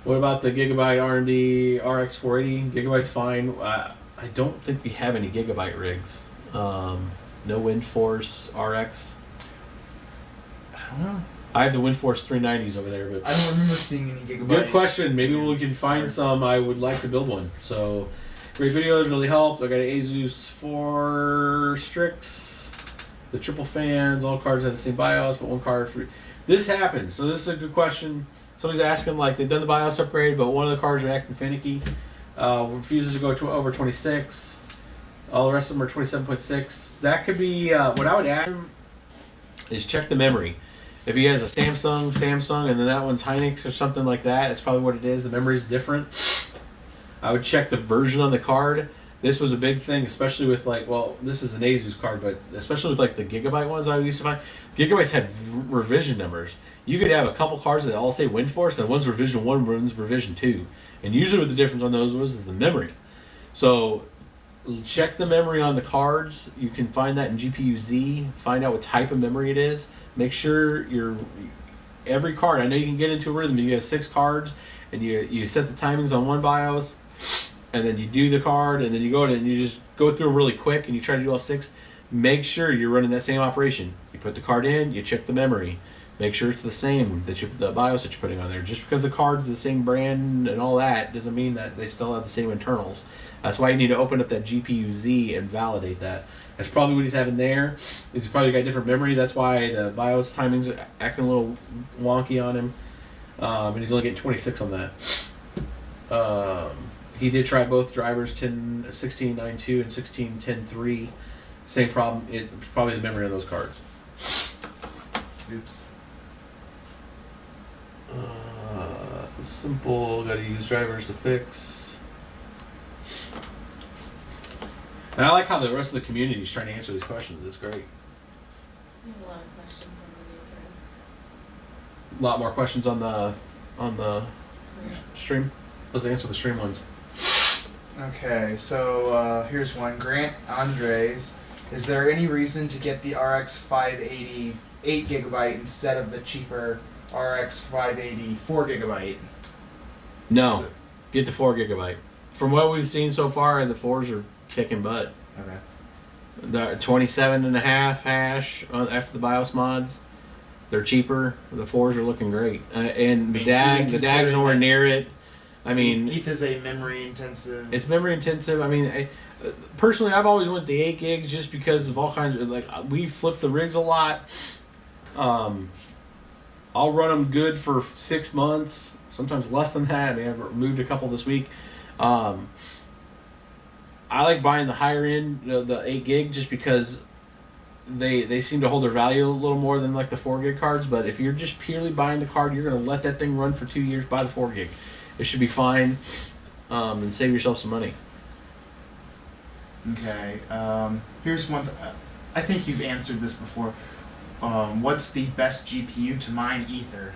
What about the Gigabyte R&D RX 480? Gigabyte's fine. I don't think we have any Gigabyte rigs. No WindForce RX. I don't know. I have the WindForce 390s over there, but I don't remember seeing any Gigabyte. good question. Maybe we can find some. I would like to build one. So great videos, really helped. I got an Asus 4 Strix the triple fans, all cards have the same BIOS, but one card for. This happens. So this is a good question. Somebody's asking, like, they've done the BIOS upgrade, but one of the cards are acting finicky. Refuses to go over 26. All the rest of them are 27.6. That could be, what I would add is check the memory. If he has a Samsung, and then that one's Hynix or something like that, that's probably what it is. The memory's different. I would check the version on the card. This was a big thing, especially with this is an Asus card, but especially with the Gigabyte ones I used to find. Gigabytes had revision numbers. You could have a couple cards that all say WindForce, and one's revision 1, one's revision 2. And usually what the difference on those was is the memory. So check the memory on the cards. You can find that in GPU-Z. Find out what type of memory it is. Make sure every card, I know you can get into a rhythm. You have 6 cards, and you set the timings on one BIOS, and then you do the card, and then you go in and you just go through them really quick, and you try to do all 6. Make sure you're running that same operation. You put the card in, you check the memory. Make sure it's the same, the BIOS that you're putting on there. Just because the card's the same brand and all that doesn't mean that they still have the same internals. That's why you need to open up that GPU-Z and validate that. That's probably what he's having there. He's probably got different memory. That's why the BIOS timings are acting a little wonky on him. And he's only getting 26 on that. He did try both drivers, 16.9.2 and 16.10.3. Same problem. It's probably the memory on those cards. Oops. Simple. Got to use drivers to fix. And I like how the rest of the community is trying to answer these questions. It's great. We have a lot of questions on the thread. A lot more questions on the Yeah. stream. Let's answer the stream ones. Okay, so here's one. Grant Andres. Is there any reason to get the RX 580 8GB instead of the cheaper RX 580 4GB? No, So- get the 4 GB. From what we've seen so far, the 4s are kicking butt. Okay. The 27.5 hash after the BIOS mods, they're cheaper. The 4s are looking great, and the DAG's considering nowhere that near it. I mean, ETH is a memory intensive. it's memory intensive. I mean, personally, I've always went the 8 gigs just because of all kinds of we flip the rigs a lot. I'll run them good for 6 months, sometimes less than that. I mean, I've moved a couple this week. I like buying the higher end, the 8 gig, just because they seem to hold their value a little more than the 4 gig cards. But if you're just purely buying the card, you're going to let that thing run for 2 years. Buy the 4 gig. It should be fine, and save yourself some money. Okay. Here's one. I think you've answered this before. What's the best GPU to mine Ether?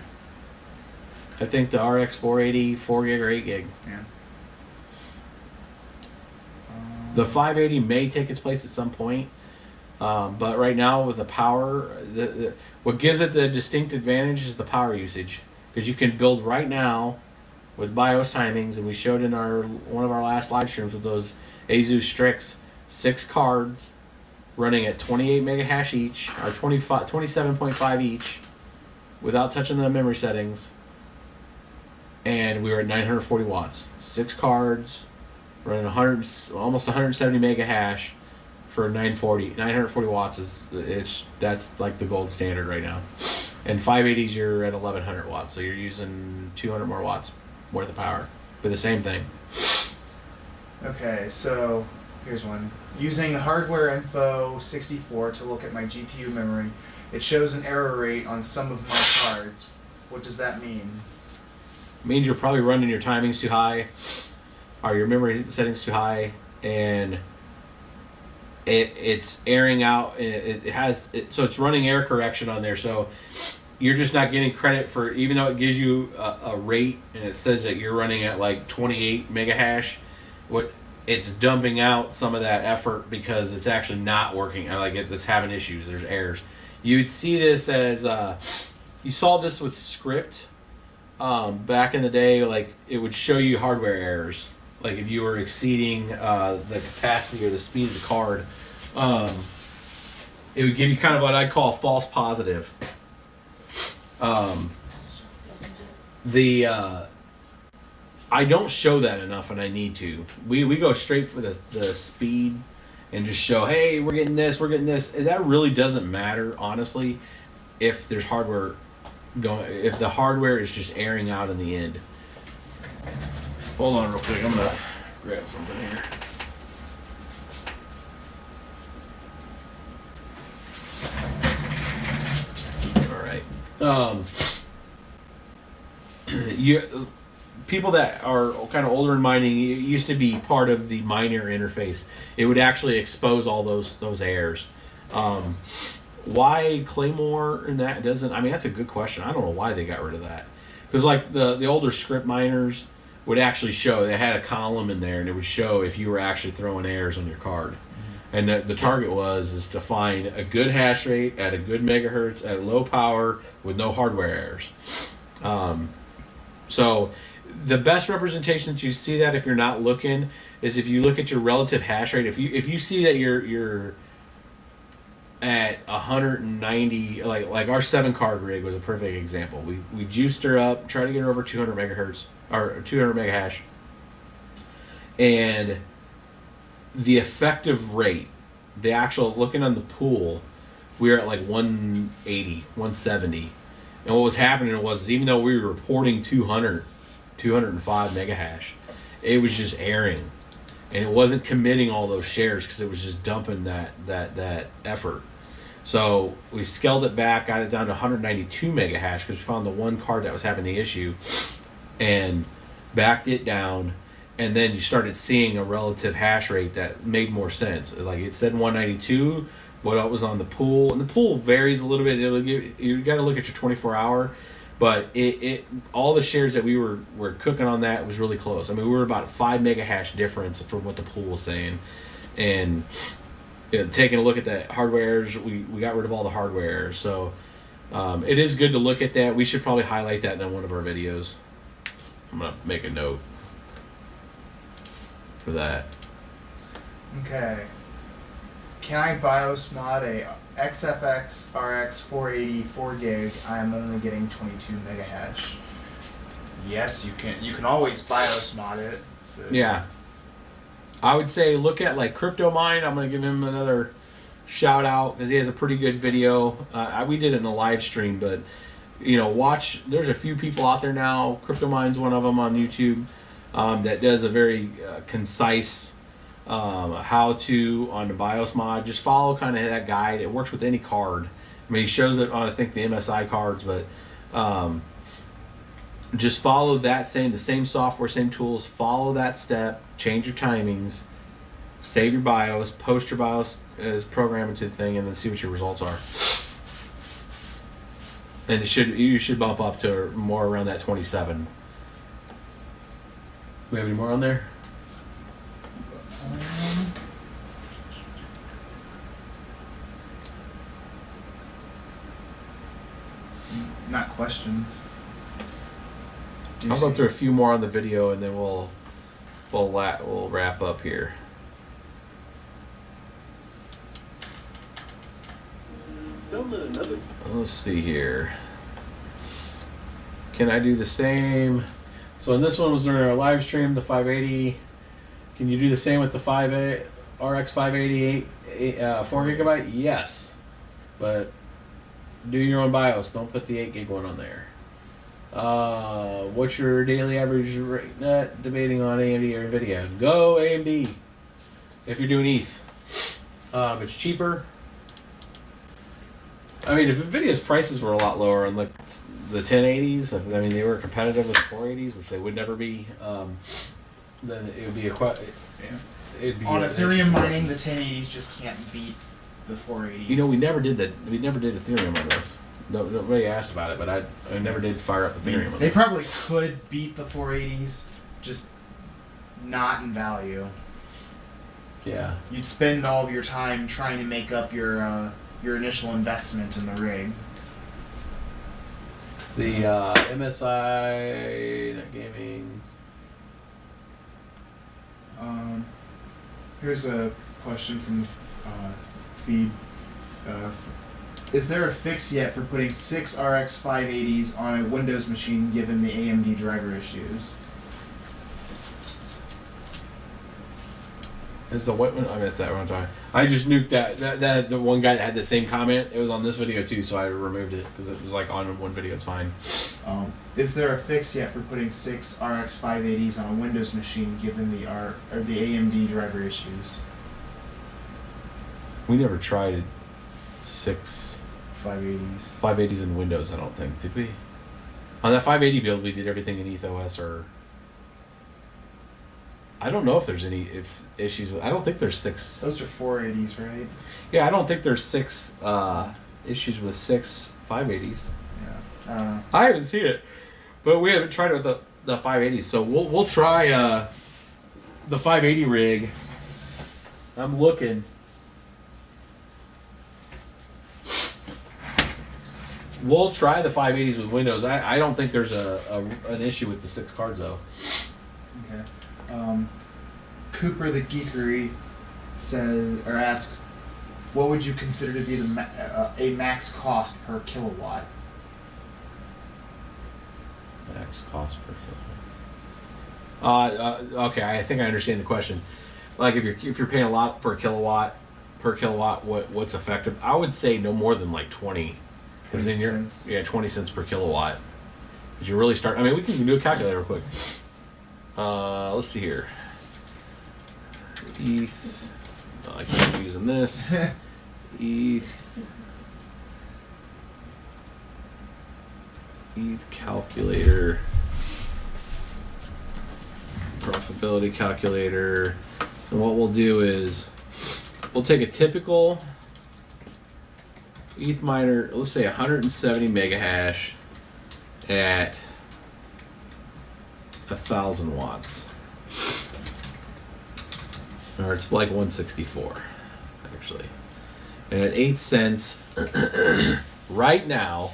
I think the RX 480, 4 gig or 8 gig. Yeah. The 580 may take its place at some point, but right now with the power, what gives it the distinct advantage is the power usage, because you can build right now with BIOS timings, and we showed in one of our last live streams with those Asus Strix, 6 cards running at 28 mega hash each, or 27.5 each, without touching the memory settings, and we were at 940 watts. 6 cards running almost 170 mega hash for 940 watts that's like the gold standard right now. And 580s you're at 1100 watts, so you're using 200 more watts worth of power for the same thing. Okay, so here's one. Using hardware info 64 to look at my GPU memory, it shows an error rate on some of my cards. What does that mean? It means you're probably running your timings too high, or your memory settings too high, and it's airing out. So it's running error correction on there. So you're just not getting credit for, even though it gives you a rate and it says that you're running at 28 mega hash. It's dumping out some of that effort because it's actually not working. It's having issues. There's errors. You'd see this as you saw this with script back in the day. It would show you hardware errors. If you were exceeding the capacity or the speed of the card, it would give you kind of what I'd call a false positive. I don't show that enough, and I need to. We go straight for the speed and just show, hey, we're getting this, we're getting this. And that really doesn't matter, honestly, if there's hardware going, if the hardware is just airing out in the end. Hold on real quick, I'm gonna grab something here. All right. People that are kind of older in mining, it used to be part of the miner interface. It would actually expose all those errors. Why Claymore and that doesn't? I mean, that's a good question. I don't know why they got rid of that. Because like the older script miners would actually show, they had a column in there and it would show if you were actually throwing errors on your card. And the target is to find a good hash rate at a good megahertz at low power with no hardware errors. So the best representation that you see that if you're not looking is if you look at your relative hash rate. If you see that you're at 190, like our 7 card rig was a perfect example. We juiced her up, tried to get her over 200 megahertz or 200 mega hash, and the effective rate, the actual looking on the pool, we were at like 180, 170. And what was happening was even though we were reporting 205 mega hash, it was just airing. And it wasn't committing all those shares because it was just dumping that effort. So we scaled it back, got it down to 192 mega hash because we found the one card that was having the issue and backed it down. And then you started seeing a relative hash rate that made more sense. Like it said 192, what was on the pool, and the pool varies a little bit. It'll give you got to look at your 24-hour, but it all the shares that we were cooking on that was really close. I mean, we were about 5 mega hash difference from what the pool was saying, and taking a look at the hardwares, we got rid of all the hardware. So it is good to look at that. We should probably highlight that in one of our videos. I'm gonna make a note for that. Okay. Can I BIOS mod a XFX RX 480 4 gig? I am only getting 22 mega hash. Yes, you can. You can always BIOS mod it. Yeah. I would say look at like CryptoMine. I'm going to give him another shout out because he has a pretty good video. We did it in a live stream, but watch. There's a few people out there now. CryptoMine's one of them on YouTube that does a very concise how-to on the BIOS mod. Just follow kind of that guide. It works with any card. I mean, he shows it on I think the MSI cards, but just follow the same software, same tools. Follow that step. Change your timings. Save your BIOS. Post your BIOS as program into the thing, and then see what your results are. And you should bump up to more around that 27. We have any more on there? Not questions. I'll go through a few more on the video, and then we'll wrap up here. Let's see here. Can I do the same? So, and this one was during our live stream, the 580. Can you do the same with the RX 588 4 gigabyte? Yes, but do your own BIOS. Don't put the 8 gig one on there. What's your daily average rate? Not debating on AMD or NVIDIA. Go AMD if you're doing ETH. It's cheaper. I mean, if NVIDIA's prices were a lot lower on like the 1080s, I mean, they were competitive with the 480s, which they would never be, then it would be it'd be on Ethereum mining, the 1080s just can't beat the 480s. We never did that. We never did Ethereum on this. Nobody asked about it, but I never did fire up Ethereum on They this. probably could beat the 480s, just not in value. Yeah. You'd spend all of your time trying to make up your initial investment in the rig. The MSI Net Gaming's. Here's a question from the feed. Is there a fix yet for putting 6 RX 580s on a Windows machine given the AMD driver issues? Is the what one? I missed that one time. I just nuked that the one guy that had the same comment. It was on this video too, so I removed it because it was like on one video. It's fine. Is there a fix yet for putting 6 RX 580s on a Windows machine given the AMD driver issues? We never tried 6 580s. 580s in Windows. I don't think, did we? On that 580 build, we did everything in ETHOS or. I don't know if there's any issues with. I don't think there's 6. Those are 480s, right? Yeah, I don't think there's 6 issues with 6 580s. Yeah, I don't know. I haven't seen it, but we haven't tried it with the 580s. So we'll try the 580 rig. I'm looking. We'll try the 580s with Windows. I don't think there's an issue with the 6 cards though. Okay. Cooper the Geekery says or asks, what would you consider to be a max cost per kilowatt? Max cost per kilowatt. Okay, I think I understand the question. Like if you're paying a lot for a kilowatt per kilowatt, what's effective? I would say no more than like 20. Because then you're 20 cents per kilowatt. Because you really start. I mean, we can do a calculator real quick. Let's see here. ETH. I keep using this. ETH calculator. Profitability calculator. And what we'll do is we'll take a typical ETH miner, let's say 170 mega hash at 1,000 watts. Or it's like 164, actually. And at 8 cents right now,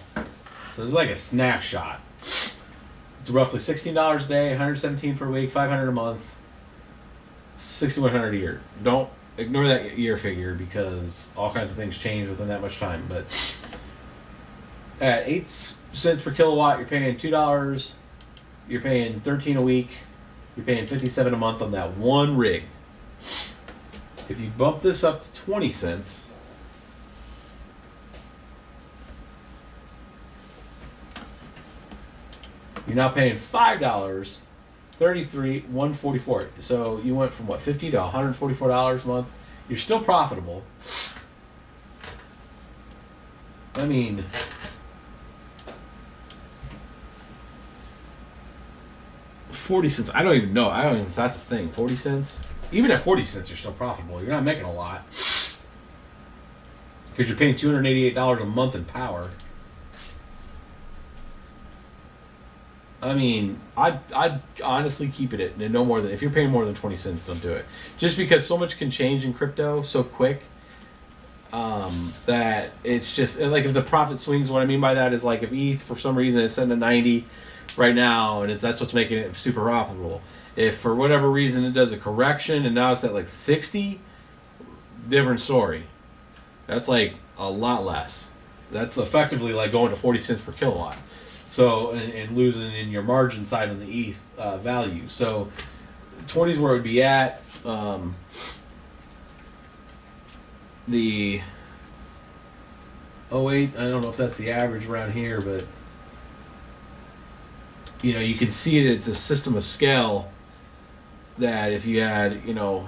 so this is like a snapshot. It's roughly $16 a day, 117 per week, 500 a month, 6,100 a year. Don't ignore that year figure because all kinds of things change within that much time. But at 8 cents per kilowatt, you're paying $2. You're paying 13 a week. You're paying 57 a month on that one rig. If you bump this up to 20 cents, you're now paying $5. 33, 144. So you went from what, $50 to $144 a month. You're still profitable. I mean, $0.40. I don't even know. I don't even know if that's a thing. 40 cents. Even at 40 cents, you're still profitable. You're not making a lot because you're paying $288 a month in power. I mean, I'd honestly keep it at no more than, if you're paying more than 20 cents, don't do it. Just because so much can change in crypto so quick that it's just, like if the profit swings, what I mean by that is like if ETH for some reason it's sitting at 90 right now and that's what's making it super profitable. If for whatever reason it does a correction and now it's at like 60, different story. That's like a lot less. That's effectively like going to 40 cents per kilowatt. So, and losing in your margin side on the ETH value. So, 20 is where it would be at. The 08, I don't know if that's the average around here, but you know, you can see that it's a system of scale that if you had, 10 of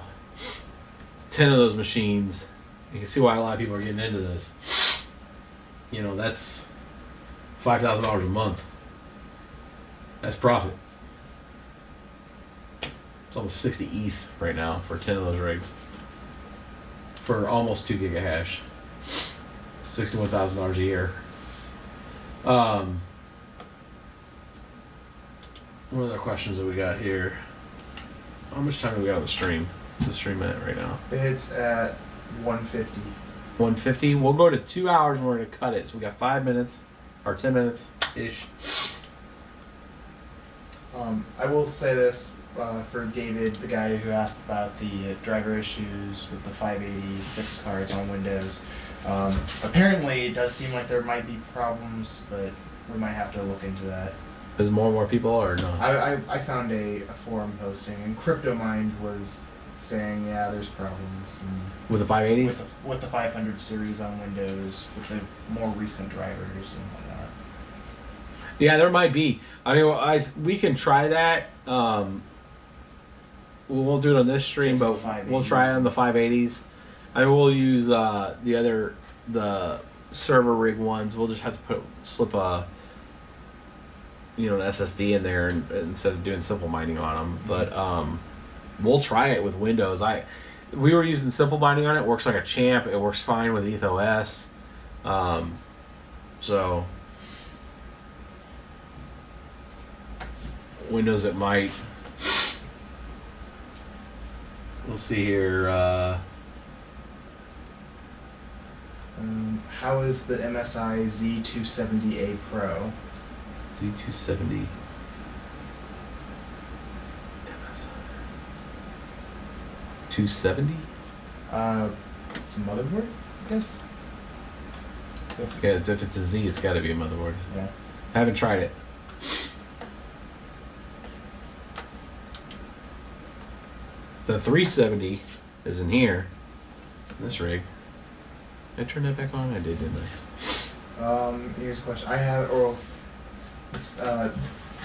those machines, you can see why a lot of people are getting into this. That's $5,000 a month. That's profit. It's almost 60 ETH right now for 10 of those rigs. For almost 2 giga hash. $61,000 a year. What other questions that we got here? How much time do we got on the stream? What's the stream at right now? It's at 150. 150? We'll go to 2 hours and we're going to cut it. So we got 5 minutes. Or 10 minutes-ish. I will say this for David, the guy who asked about the driver issues with the 586 cards on Windows. Apparently, it does seem like there might be problems, but we might have to look into that. Is more and more people or no? I found a forum posting, and CryptoMind was saying, yeah, there's problems With the 580s? with the 500 series on Windows, with the more recent drivers and whatnot. Yeah, there might be. I mean, we can try that. We won't do it on this stream, It's but the we'll try it on the 580s. I mean, we'll use the server rig ones. We'll just have to slip an SSD in there instead of doing simple mining on them. But we'll try it with Windows. We were using simple mining on it. It works like a champ. It works fine with ETHOS. So Windows, it might. Let's see here. How is the MSI Z270A Pro? Z270. MSI. 270? It's a motherboard, I guess. Yeah, if it's a Z, it's got to be a motherboard. Yeah. I haven't tried it. The 370 is in here. This rig. Did I turn that back on? I did, didn't I? Here's a question.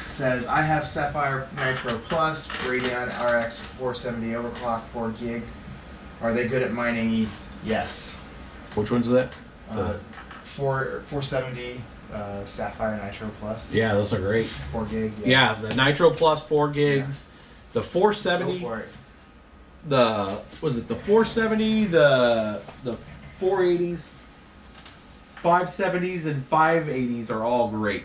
Says I have Sapphire Nitro Plus, Radeon RX 470 overclock, 4 gig. Are they good at mining ETH? Yes. Which one's that? 470 Sapphire Nitro Plus. Yeah, those are great. 4 gig. Yeah, the Nitro Plus 4 gigs. Yeah. The 470. Go for it. The 470, the 480s, 570s, and 580s are all great.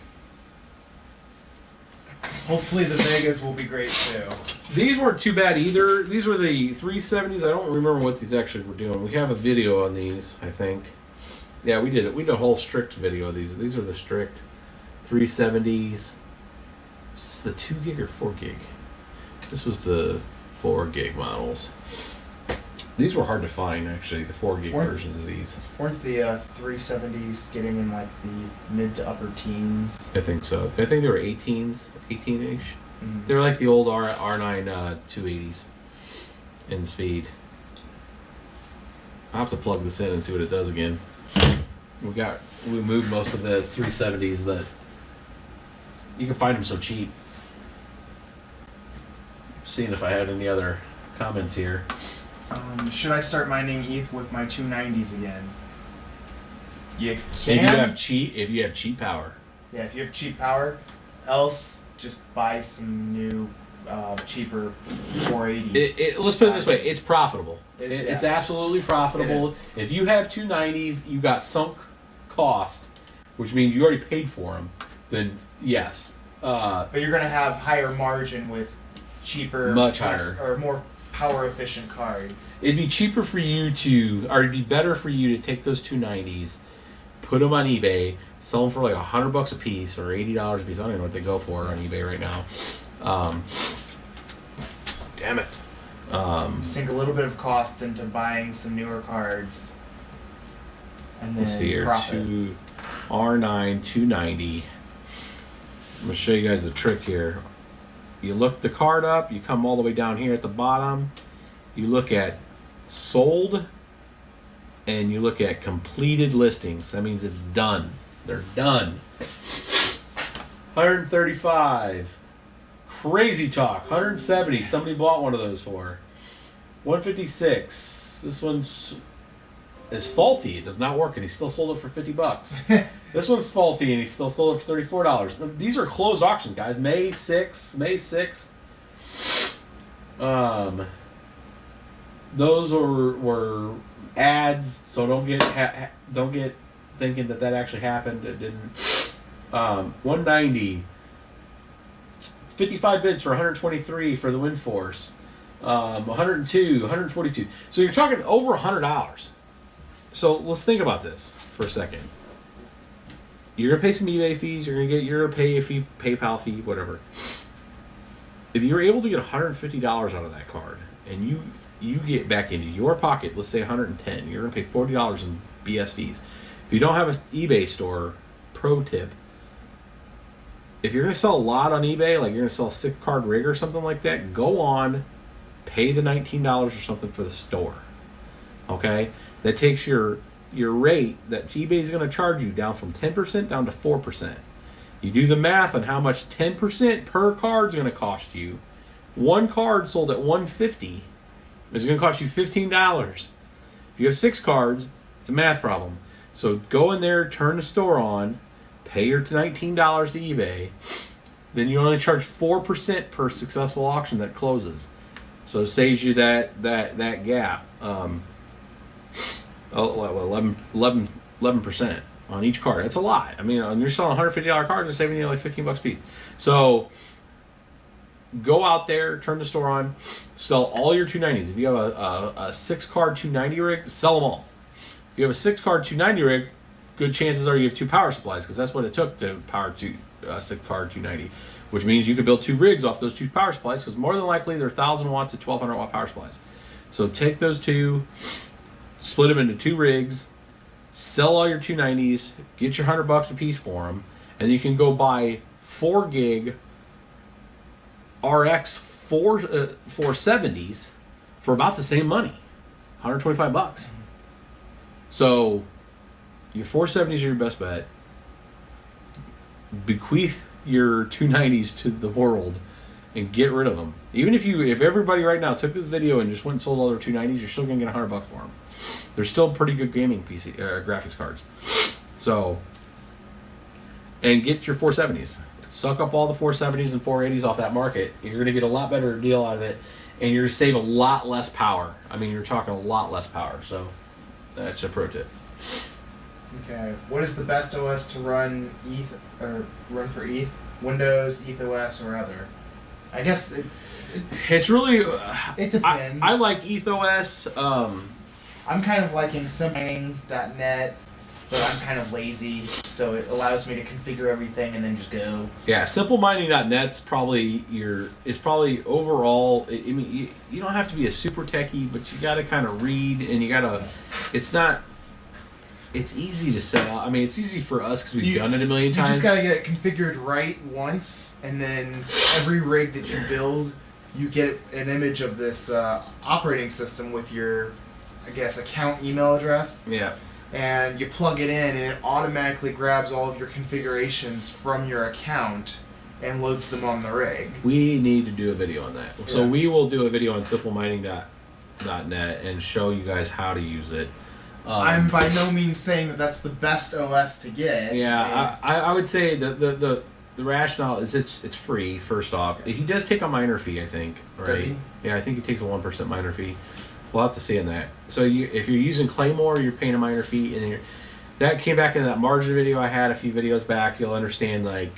Hopefully the Vegas will be great too. These weren't too bad either. These were the 370s. I don't remember what these actually were doing. We have a video on these, I think. Yeah, we did it. We did a whole strict video of these. These are the strict 370s. Is this the 2 gig or 4 gig? This was the 4 gig models. These were hard to find, actually, the 4 gig versions of these. Weren't the 370s getting in like the mid to upper teens? I think so. I think they were 18s, 18-ish. Mm-hmm. They were like the old R9 280s in speed. I'll have to plug this in and see what it does again. We moved most of the 370s, but you can find them so cheap. Seeing if I had any other comments here. Should I start mining ETH with my 290s again? You can. If you have cheap power. Yeah, if you have cheap power. Else, just buy some new, cheaper 480s. Let's put it this way: it's profitable. It's Yeah. absolutely profitable. It is. If you have 290s, you got sunk cost, which means you already paid for them. Then yes. But you're gonna have higher margin with cheaper, Much less- higher. or more power efficient cards. It'd be cheaper for you or it'd be better for you to take those 290s, put them on eBay, sell them for like $100 a piece or $80 a piece. I don't even know what they go for on eBay right now. Damn it. Sink a little bit of cost into buying some newer cards, and then Let's see here. profit. R9 290. I'm gonna show you guys the trick here. You look the card up, you come all the way down here at the bottom, you look at sold, and you look at completed listings. That means it's done. They're done. 135. Crazy talk. 170. Somebody bought one of those for. 156. This one's is faulty. It does not work, and he still sold it for $50. This one's faulty, and he still sold it for $34. These are closed auctions, guys. May 6th. Those were ads, so don't get thinking that actually happened. It didn't. 190. 55 bids for 123 for the Windforce. 102, 142. So you're talking over $100. So let's think about this for a second. You're gonna pay some eBay fees. You're gonna pay a fee, PayPal fee, whatever. If you're able to get $150 out of that card, and you get back into your pocket, let's say 110, you're gonna pay $40 in BS fees. If you don't have an eBay store, pro tip: if you're gonna sell a lot on eBay, like you're gonna sell a 6-card rig or something like that, go on pay the $19 or something for the store. Okay, that takes your rate that eBay is going to charge you down from 10% down to 4%. You do the math on how much 10% per card is going to cost you. One card sold at $150 is going to cost you $15. If you have 6 cards, it's a math problem. So go in there, turn the store on, pay your $19 to eBay. Then you only charge 4% per successful auction that closes. So it saves you that gap. 11% on each card. That's a lot. I mean, you're selling $150 cards, they're saving you like $15 a piece. So go out there, turn the store on, sell all your 290s. If you have a 6-card 290 rig, sell them all. If you have a 6-card 290 rig, good chances are you have 2 power supplies, because that's what it took to power 6-card 290, which means you could build 2 rigs off those 2 power supplies, because more than likely they're 1,000 watt to 1,200 watt power supplies. So take those 2, split them into 2 rigs, sell all your 290s, get your $100 a piece for them, and you can go buy 4 gig RX 470s for about the same money, $125. So your 470s are your best bet. Bequeath your 290s to the world and get rid of them. Even if everybody right now took this video and just went and sold all their 290s, you're still gonna get $100 for them. They're still pretty good gaming PC graphics cards. So, and get your 470s. Suck up all the 470s and 480s off that market. You're gonna get a lot better deal out of it, and you're gonna save a lot less power. I mean, you're talking a lot less power. So, that's a pro tip. Okay, what is the best OS to run run for ETH? Windows, ETHOS, or other? I guess it's really it depends. I like ETHOS. I'm kind of liking simpling.net, but I'm kind of lazy, so it allows me to configure everything and then just go. Yeah, simplemining.net's probably overall. I mean, you don't have to be a super techie, but you got to kind of read, and you got to. It's easy to set up. I mean, it's easy for us because we've done it a million times. You just got to get it configured right once, and then every rig that you build, you get an image of this operating system with your, I guess, account email address. Yeah. And you plug it in, and it automatically grabs all of your configurations from your account and loads them on the rig. We need to do a video on that. Yeah. So we will do a video on simplemining.net and show you guys how to use it. I'm by no means saying that that's the best OS to get. Yeah, I would say the rationale is it's free, first off. Okay. He does take a minor fee, I think. Right? Does he? Yeah, I think he takes a 1% minor fee. We'll have to see on that. So if you're using Claymore, you're paying a minor fee, and that came back into that margin video I had a few videos back. You'll understand, like,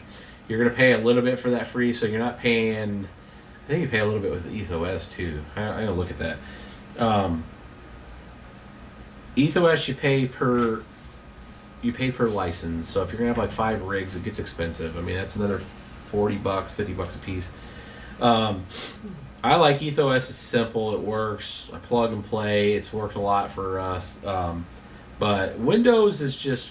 you're going to pay a little bit for that free, so you're not paying. I think you pay a little bit with ETHOS too. I'm going to look at that. ETHOS you pay per license. So if you're going to have like 5 rigs, it gets expensive. I mean, that's another $40, $50 a piece. I like ETHOS. It's simple. It works. I plug and play. It's worked a lot for us. But Windows is just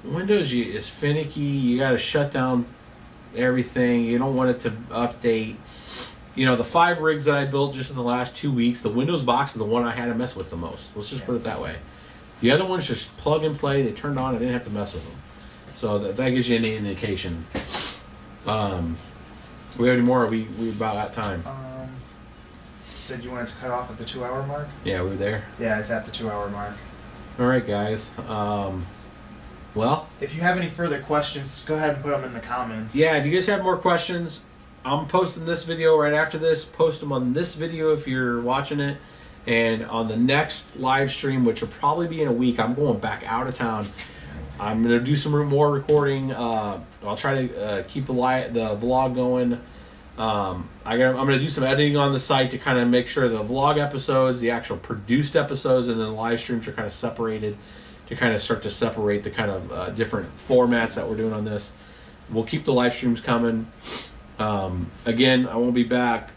Windows is finicky. You got to shut down everything. You don't want it to update. You know, the 5 rigs that I built just in the last 2 weeks, the Windows box is the one I had to mess with the most. Let's just put it that way. The other ones just plug and play. They turned on. I didn't have to mess with them. So that gives you an indication. We have any more? We about at time. Said you wanted to cut off at the 2-hour mark? Yeah, we're there. Yeah, it's at the 2-hour mark. All right, guys. Well, if you have any further questions, go ahead and put them in the comments. Yeah, if you guys have more questions, I'm posting this video right after this. Post them on this video if you're watching it. And on the next live stream, which will probably be in a week, I'm going back out of town. I'm going to do some more recording. I'll try to keep the vlog going. I'm going to do some editing on the site to kind of make sure the vlog episodes, the actual produced episodes, and then the live streams are kind of separated to kind of start to separate the kind of different formats that we're doing on this. We'll keep the live streams coming. Again, I won't be back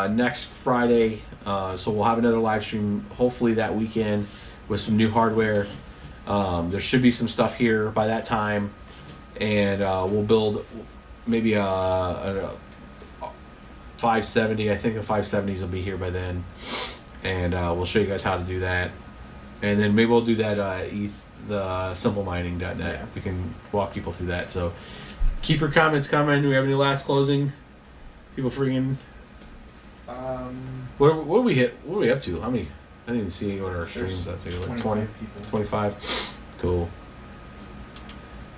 next Friday, so we'll have another live stream hopefully that weekend with some new hardware. There should be some stuff here by that time, and we'll build maybe a 570. I think the 570s will be here by then, and we'll show you guys how to do that. And then maybe we'll do that the simplemining.net. Yeah. We can walk people through that. So keep your comments coming. Do we have any last closing? People freaking. What do we hit? What are we up to? How many? I didn't even see what our streams up to. Like 25 people. 25. Cool.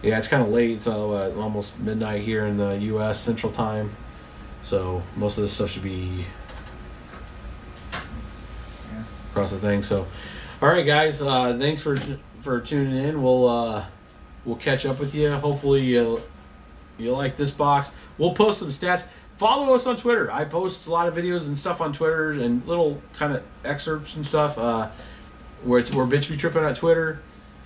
Yeah, it's kind of late. It's almost midnight here in the U.S. Central Time. So most of this stuff should be across the thing. So, all right, guys. Thanks for tuning in. We'll catch up with you. Hopefully you like this box. We'll post some stats. Follow us on Twitter. I post a lot of videos and stuff on Twitter and little kind of excerpts and stuff. Where bitch be tripping on Twitter.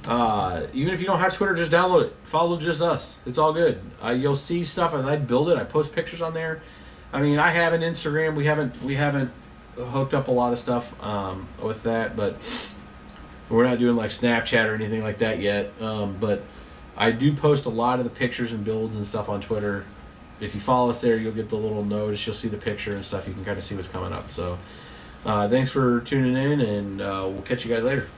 Even if you don't have Twitter, just download it. Follow just us. It's all good. You'll see stuff as I build it. I post pictures on there. I mean, I have an Instagram. We haven't hooked up a lot of stuff with that, but we're not doing like Snapchat or anything like that yet. But I do post a lot of the pictures and builds and stuff on Twitter. If you follow us there, you'll get the little notice. You'll see the picture and stuff. You can kind of see what's coming up. So thanks for tuning in, and we'll catch you guys later.